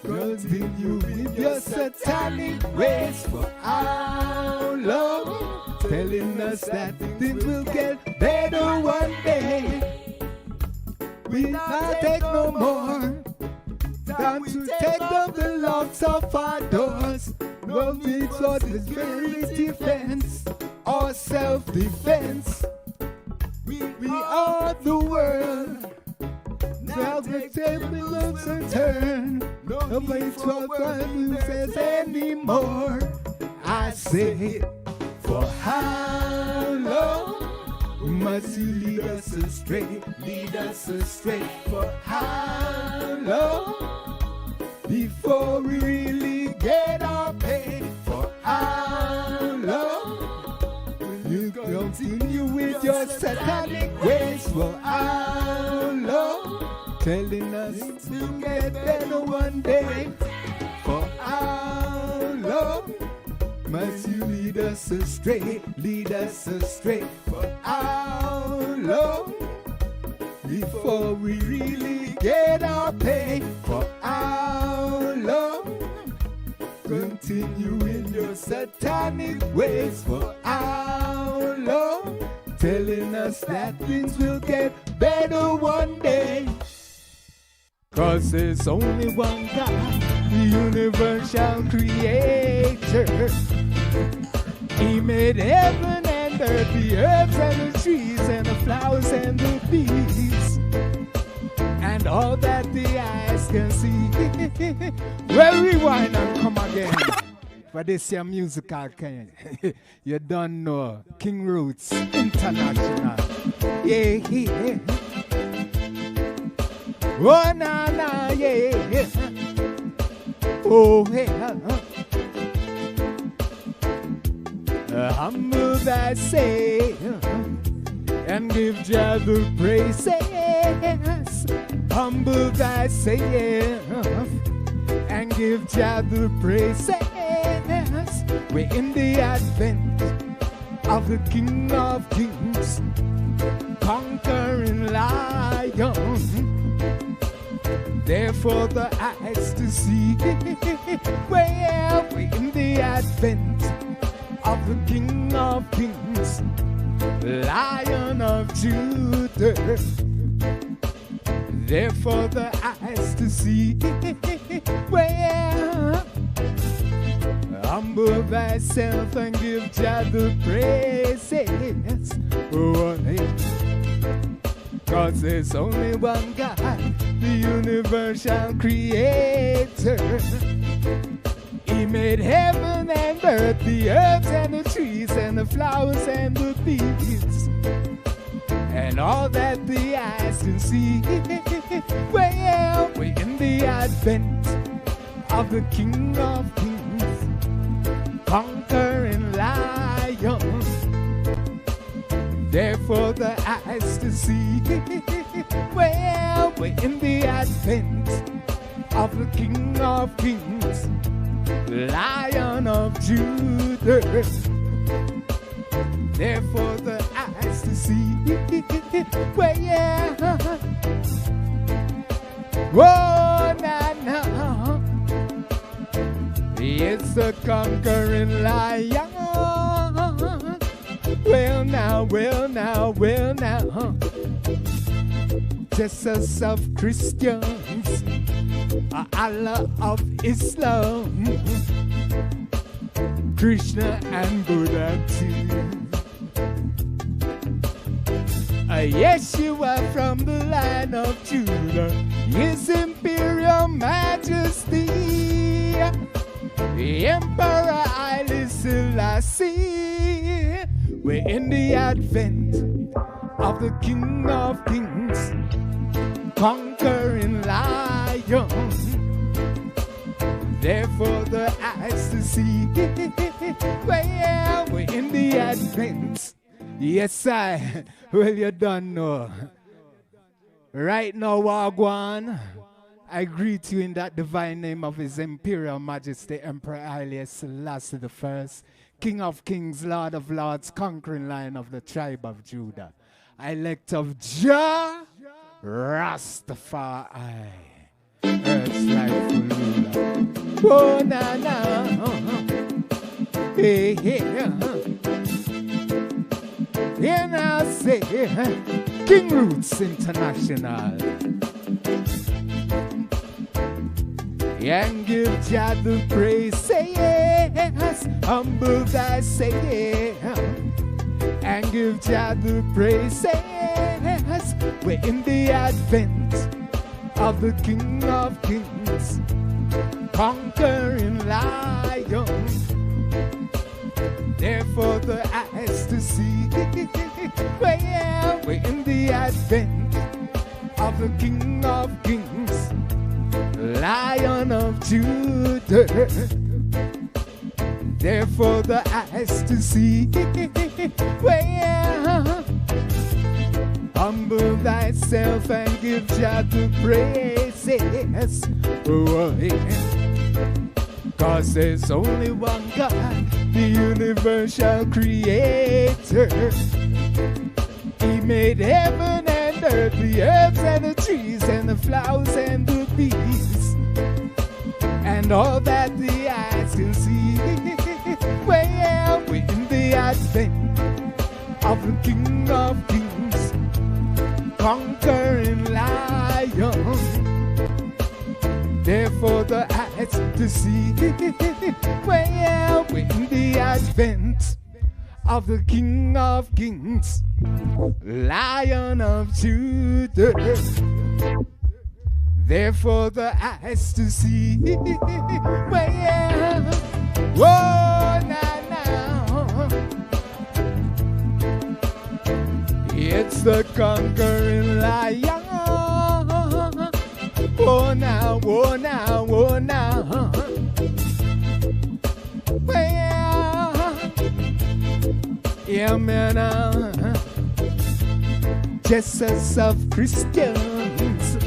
continue with your satanic ways? For how long telling us that things will get better one day? We not take no more time to take down the locks of our doors. No need for this very defense or self-defense. We are the world. Now the table looks and turn. Nobody says anymore. I say, for how long must you lead us astray, lead us astray? For how long before we really get our pay? For how long will you continue with your satanic ways? For how long telling us to get better one day? For how long must you lead us astray, lead us astray? For how long before we really get our pay? For how long continue in your satanic ways? For how long telling us that things will get better one day? Cause there's only one God, the universal creator. He made heaven and earth, the herbs and the trees and the flowers and the bees, and all that the eyes can see. Well, rewind and come again. For this your musical kind. You don't know. King Roots International. Yeah, yeah. Oh, na, na, yeah. Oh, yeah. Humble thyself and give Jah the praises. Humble thyself and give Jah the praises. We're in the advent of the King of Kings, conquering lion. Therefore the eyes to see. Well, we're in the advent of the King of Kings, Lion of Judah. Therefore the eyes to see. Well, humble thyself and give Jah the praises. Oh, hey. 'Cause there's only one God, the universal creator. He made heaven and earth, the herbs and the trees and the flowers and the beasts, and all that the eyes can see. Well, we're in the advent of the King of Kings, conquering lion. Therefore the eyes to see. Well, we're in the advent of the King of Kings, Lion of Judah. Therefore the eyes to see. Well, yeah. Whoa, na na. It's the conquering lion. Well now, well now, well now. Jesus of Christians, Allah of Islam, Krishna and Buddha too. Yeshua from the line of Judah, His Imperial Majesty, the Emperor Haile Selassie. We're in the advent of the King of Kings, conquering lion. Therefore the eyes to see. Well, we're in the advent. Yes, I. Well, you don't know. Right now, Wagwan, I greet you in that divine name of His Imperial Majesty, Emperor Haile Selassie I, King of Kings, Lord of Lords, conquering Lion of the tribe of Judah, elect of Jah, Rastafari, Earth's rightful ruler. Oh, na, na, hey, hey, here now say, King Roots International. And give Jah the praise, say yes, humble thyself. And give Jah the praise, say yes, we're in the advent of the King of Kings, conquering lion. Therefore the eyes to see. Well, we're in the advent of the King of Kings, Lion of Judah. Therefore the eyes to see. Well, humble thyself and give Jah the praises. Oh, yeah. 'Cause there's only one God, the universal creator. He made heaven and earth, the herbs and the trees and the flowers and the beasts, and all that the eyes can see. Well, we're in the advent of the King of Kings, conquering lion. Therefore the eyes to see. Well, we're in the advent of the King of Kings, Lion of Judah. there for the eyes to see. Well, yeah. Whoa, now. It's the conquering lion. Oh, now, oh, now, oh, now. Well, yeah, man. Jesus of Christians,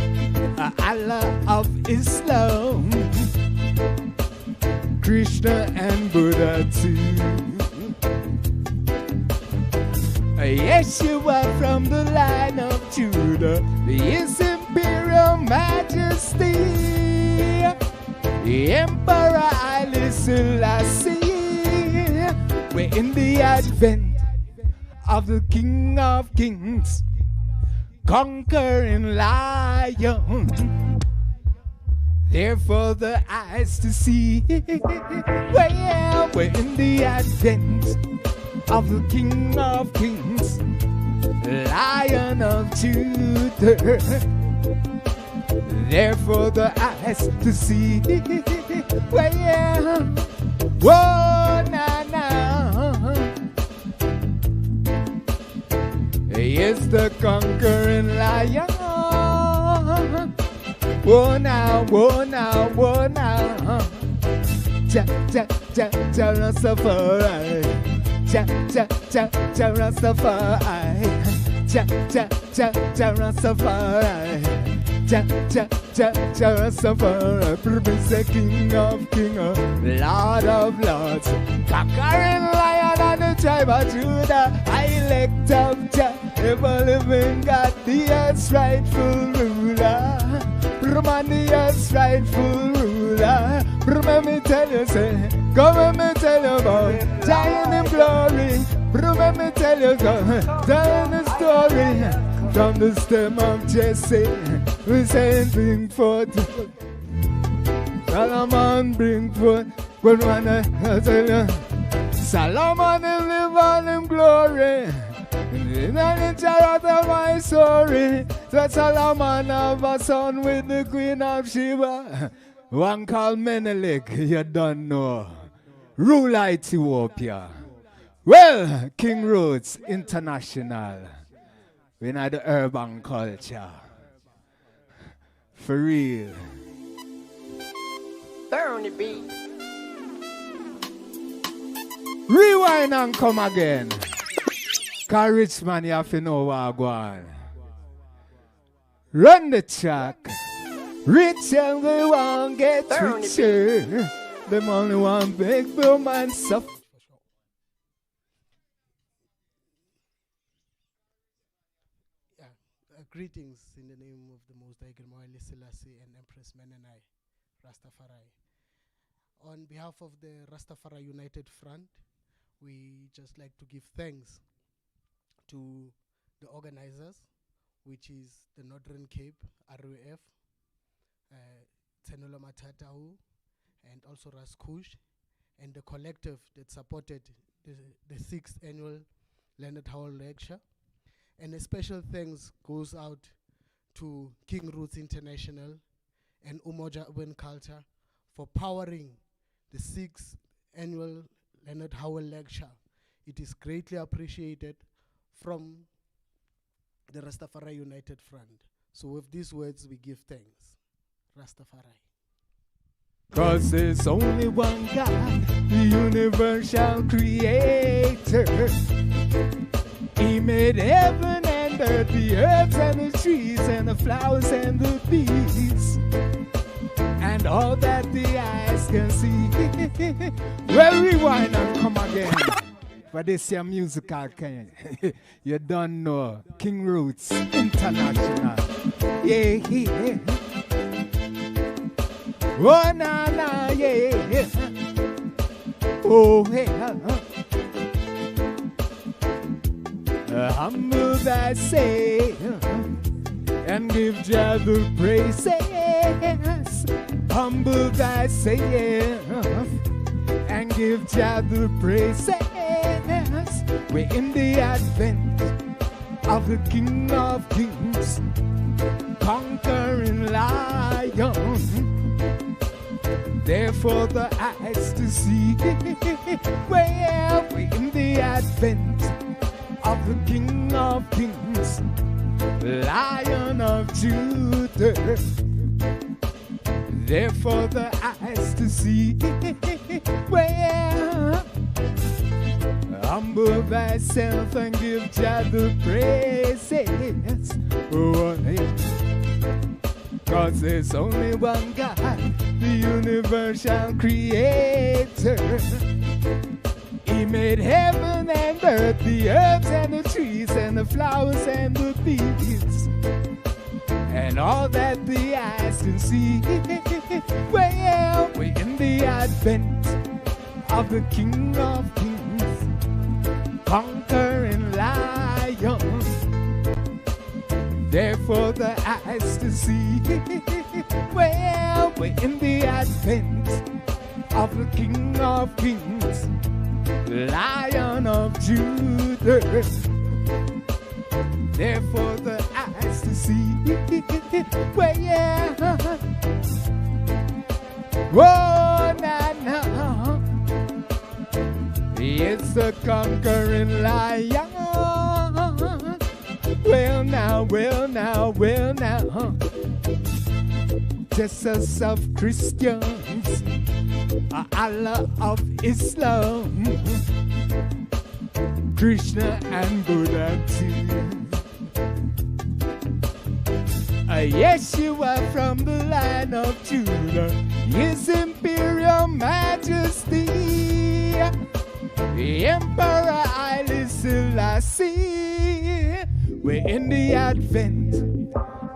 Allah of Islam, Krishna and Buddha too. Yeshua from the line of Judah, His Imperial Majesty, Emperor Haile Selassie. We're in the advent of the King of Kings, conquering lion, there for the eyes to see. Well, yeah, we're in the advent of the King of Kings, Lion of Judah, there for the eyes to see. Well, yeah, whoa, now, now. He is the conquering lion. Whoa now, whoa now, whoa now. Ja, ja, ja, ja, Rastafari. Ja, ja, ja, ja, Rastafari. Ja, ja, ja, ja, Rastafari. Ja, ja, ja, ja, Rastafari. Prince the King of Kings, Lord of Lords, conquering lion of the tribe of Judah, elect of Jah, ever living God, the earth's rightful ruler. Man, the earth's rightful ruler. Let me tell you, say, come let me tell you about giant in glory. Let me tell you, tell the story. From the stem of Jesse, we say bring forth. Solomon bring forth. Good one, I tell you. Solomon live on in glory. In the chariot of my story, that Solomon have a son with the Queen of Sheba. One called Menelik, you don't know. Rule Ethiopia. Well, King Roots International. We know the urban culture. For real. Burn the beat. Rewind and come again. Cause rich man, you have to know what I go on. Run the track. Rich and they won't get richer. Them only want big boom and suffer. Greetings in the name of the Most High Haile Selassie and Empress Menenai, Rastafari. On behalf of the Rastafari United Front, we just like to give thanks to the organizers, which is the Northern Cape, RUF, Tsenolo Matatau, and also Raskush, and the collective that supported the 6th annual Leonard Howell lecture. And a special thanks goes out to King Roots International and Umoja Urban Culture for powering the 6th annual Leonard Howell lecture. It is greatly appreciated from the Rastafari United Front. So with these words, we give thanks. Rastafari. 'Cause there's only one God, the universal creator. He made heaven and earth, the herbs and the trees and the flowers and the bees, and all that the eyes can see. Well, rewind and come again. For this your musical kind. You don't know. King Roots International. Yeah, yeah. Oh, na, na, yeah. Oh, yeah. Humble thyself and give Jah the praises. Humble thyself and give Jah the praises. We're in the advent of the King of Kings, conquering lion. Therefore the eyes to see. Well, we in the advent of the King of Kings, Lion of Judah. Therefore the eyes to see. Well, humble thyself and give Jah the praises. Oh, cause there's only one God, the universal creator. He made heaven and earth, the herbs and the trees and the flowers and the beasts, and all that the eyes can see. Well, we're in the advent of the King of Kings, conquering lion. Therefore the eyes to see. Well, we're in the advent of the King of Kings, Lion of Judah. Therefore the eyes to see. Well, yeah. Whoa, nah, nah. It's the conquering lion. Well now, well now, well now. Jesus of Christians, Allah of Islam, Krishna and Buddha too. Yeshua from the line of Judah, His Imperial Majesty, the Emperor Haile Selassie. We're in the advent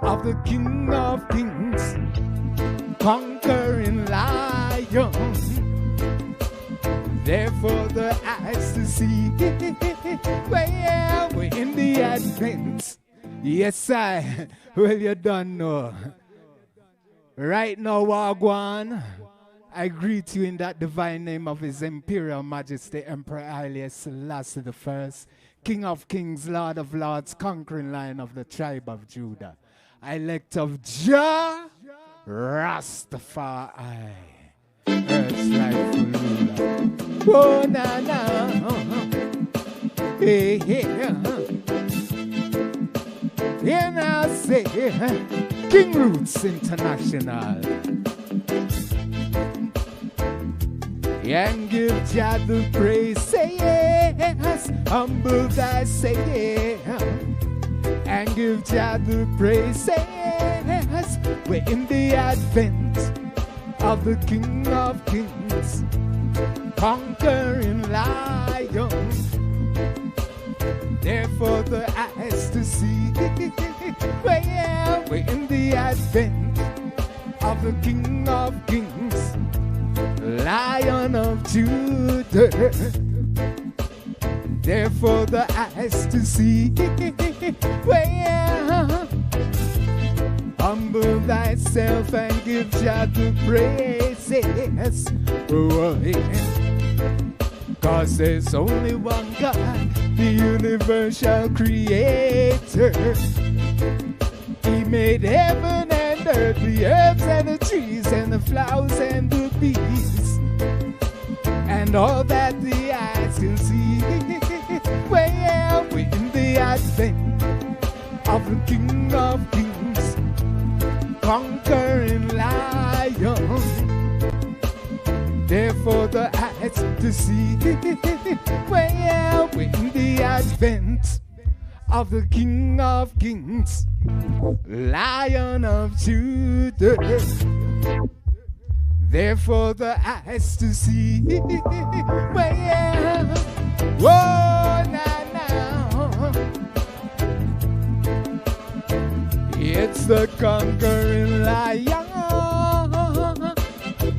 of the King of Kings, conquering lion. Therefore the eyes to see. Well, we're in the advent. Yes, I. Well, you don't know. Right now, Wagwan, I greet you in that divine name of His Imperial Majesty, Emperor Haile Selassie I, King of Kings, Lord of Lords, conquering Lion of the tribe of Judah, elect of Jah, Rastafari, Earth's rightful ruler. Oh, na na, hey, hey, and I say, King Roots International. And give Jah the praise, say yes, humble thyself. And give Jah the praise, say yes, we're in the advent of the King of Kings, conquering lion. Therefore the eyes to see. Well, we're in the advent of the King of Kings, Lion of Judah. Therefore the eyes to see. Well, humble thyself and give Jah the praises. Oh, yeah. Cause there's only one God, the universal creator. He made heaven and earth, the herbs and the trees and the flowers and the beasts, and all that the eyes can see. Well, we're in the advent of the King of Kings, conquering lion. Therefore the eyes to see. Well, we're in the advent of the King of Kings, Lion of Judah. Therefore the eyes to see. Well, whoa, now, now. It's the conquering lion.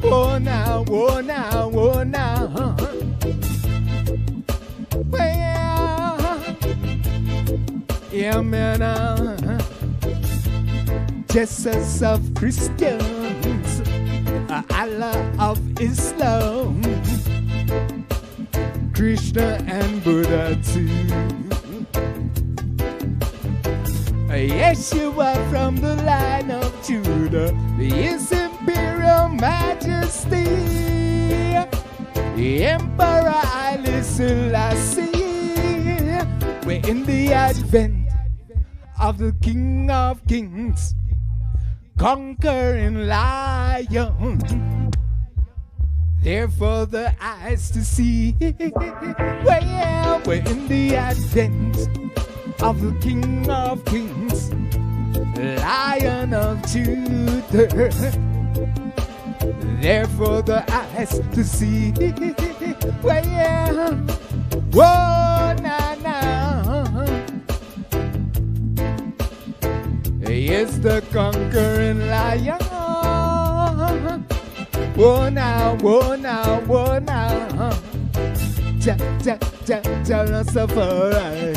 Oh now, oh now, oh now. Well, yeah, man. Jesus of Christians, Allah of Islam, Krishna and Buddha too. Yeshua from the line of Judah, His Imperial Majesty, Emperor Haile Selassie. We're in the advent of the King of Kings, conquering lion. Therefore the eyes to see. Well, we're in the advent of the King of Kings, Lion of Judah. Therefore the eyes to see. Well, whoa, na na. He is the conquering lion. Whoa now, whoa now, whoa now. Ja, ja, ja, ja, Rastafari.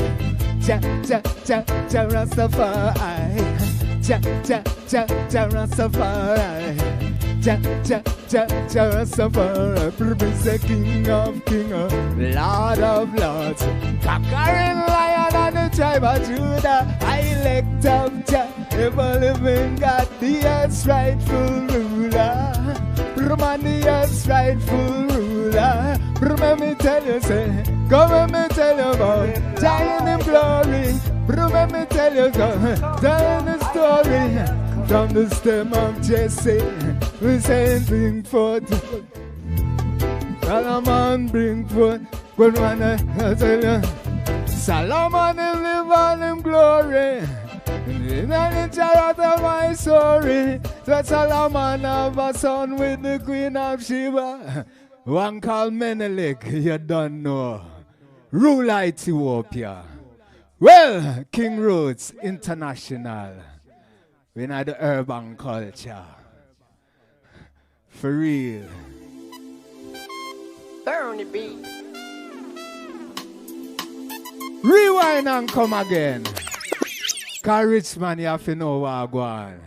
Ja, ja, ja, ja, Rastafari. Ja, ja, ja, ja, Rastafari. Ja, ja, ja, ja, Rastafari. Prince the King of Kings, Lord of Lords, conquering lion and the tribe of Judah. I elect of Jah, ever living God, the earth's rightful ruler. Brahman, the earth's rightful ruler. Let me tell you, say, come let me tell you about giant in glory. Let me tell you, tell the story. From the stem of Jesse, we say bring forth. Solomon bring forth. Good one, I tell you. Solomon live on in glory. In the chariot of my story, that Solomon have a son with the Queen of Sheba. One called Menelik, you don't know. Rule Ethiopia. Well, King Roots International. We know the urban culture. For real. Burn the beat. Rewind and come again. Cause rich man, you have to know what I go on.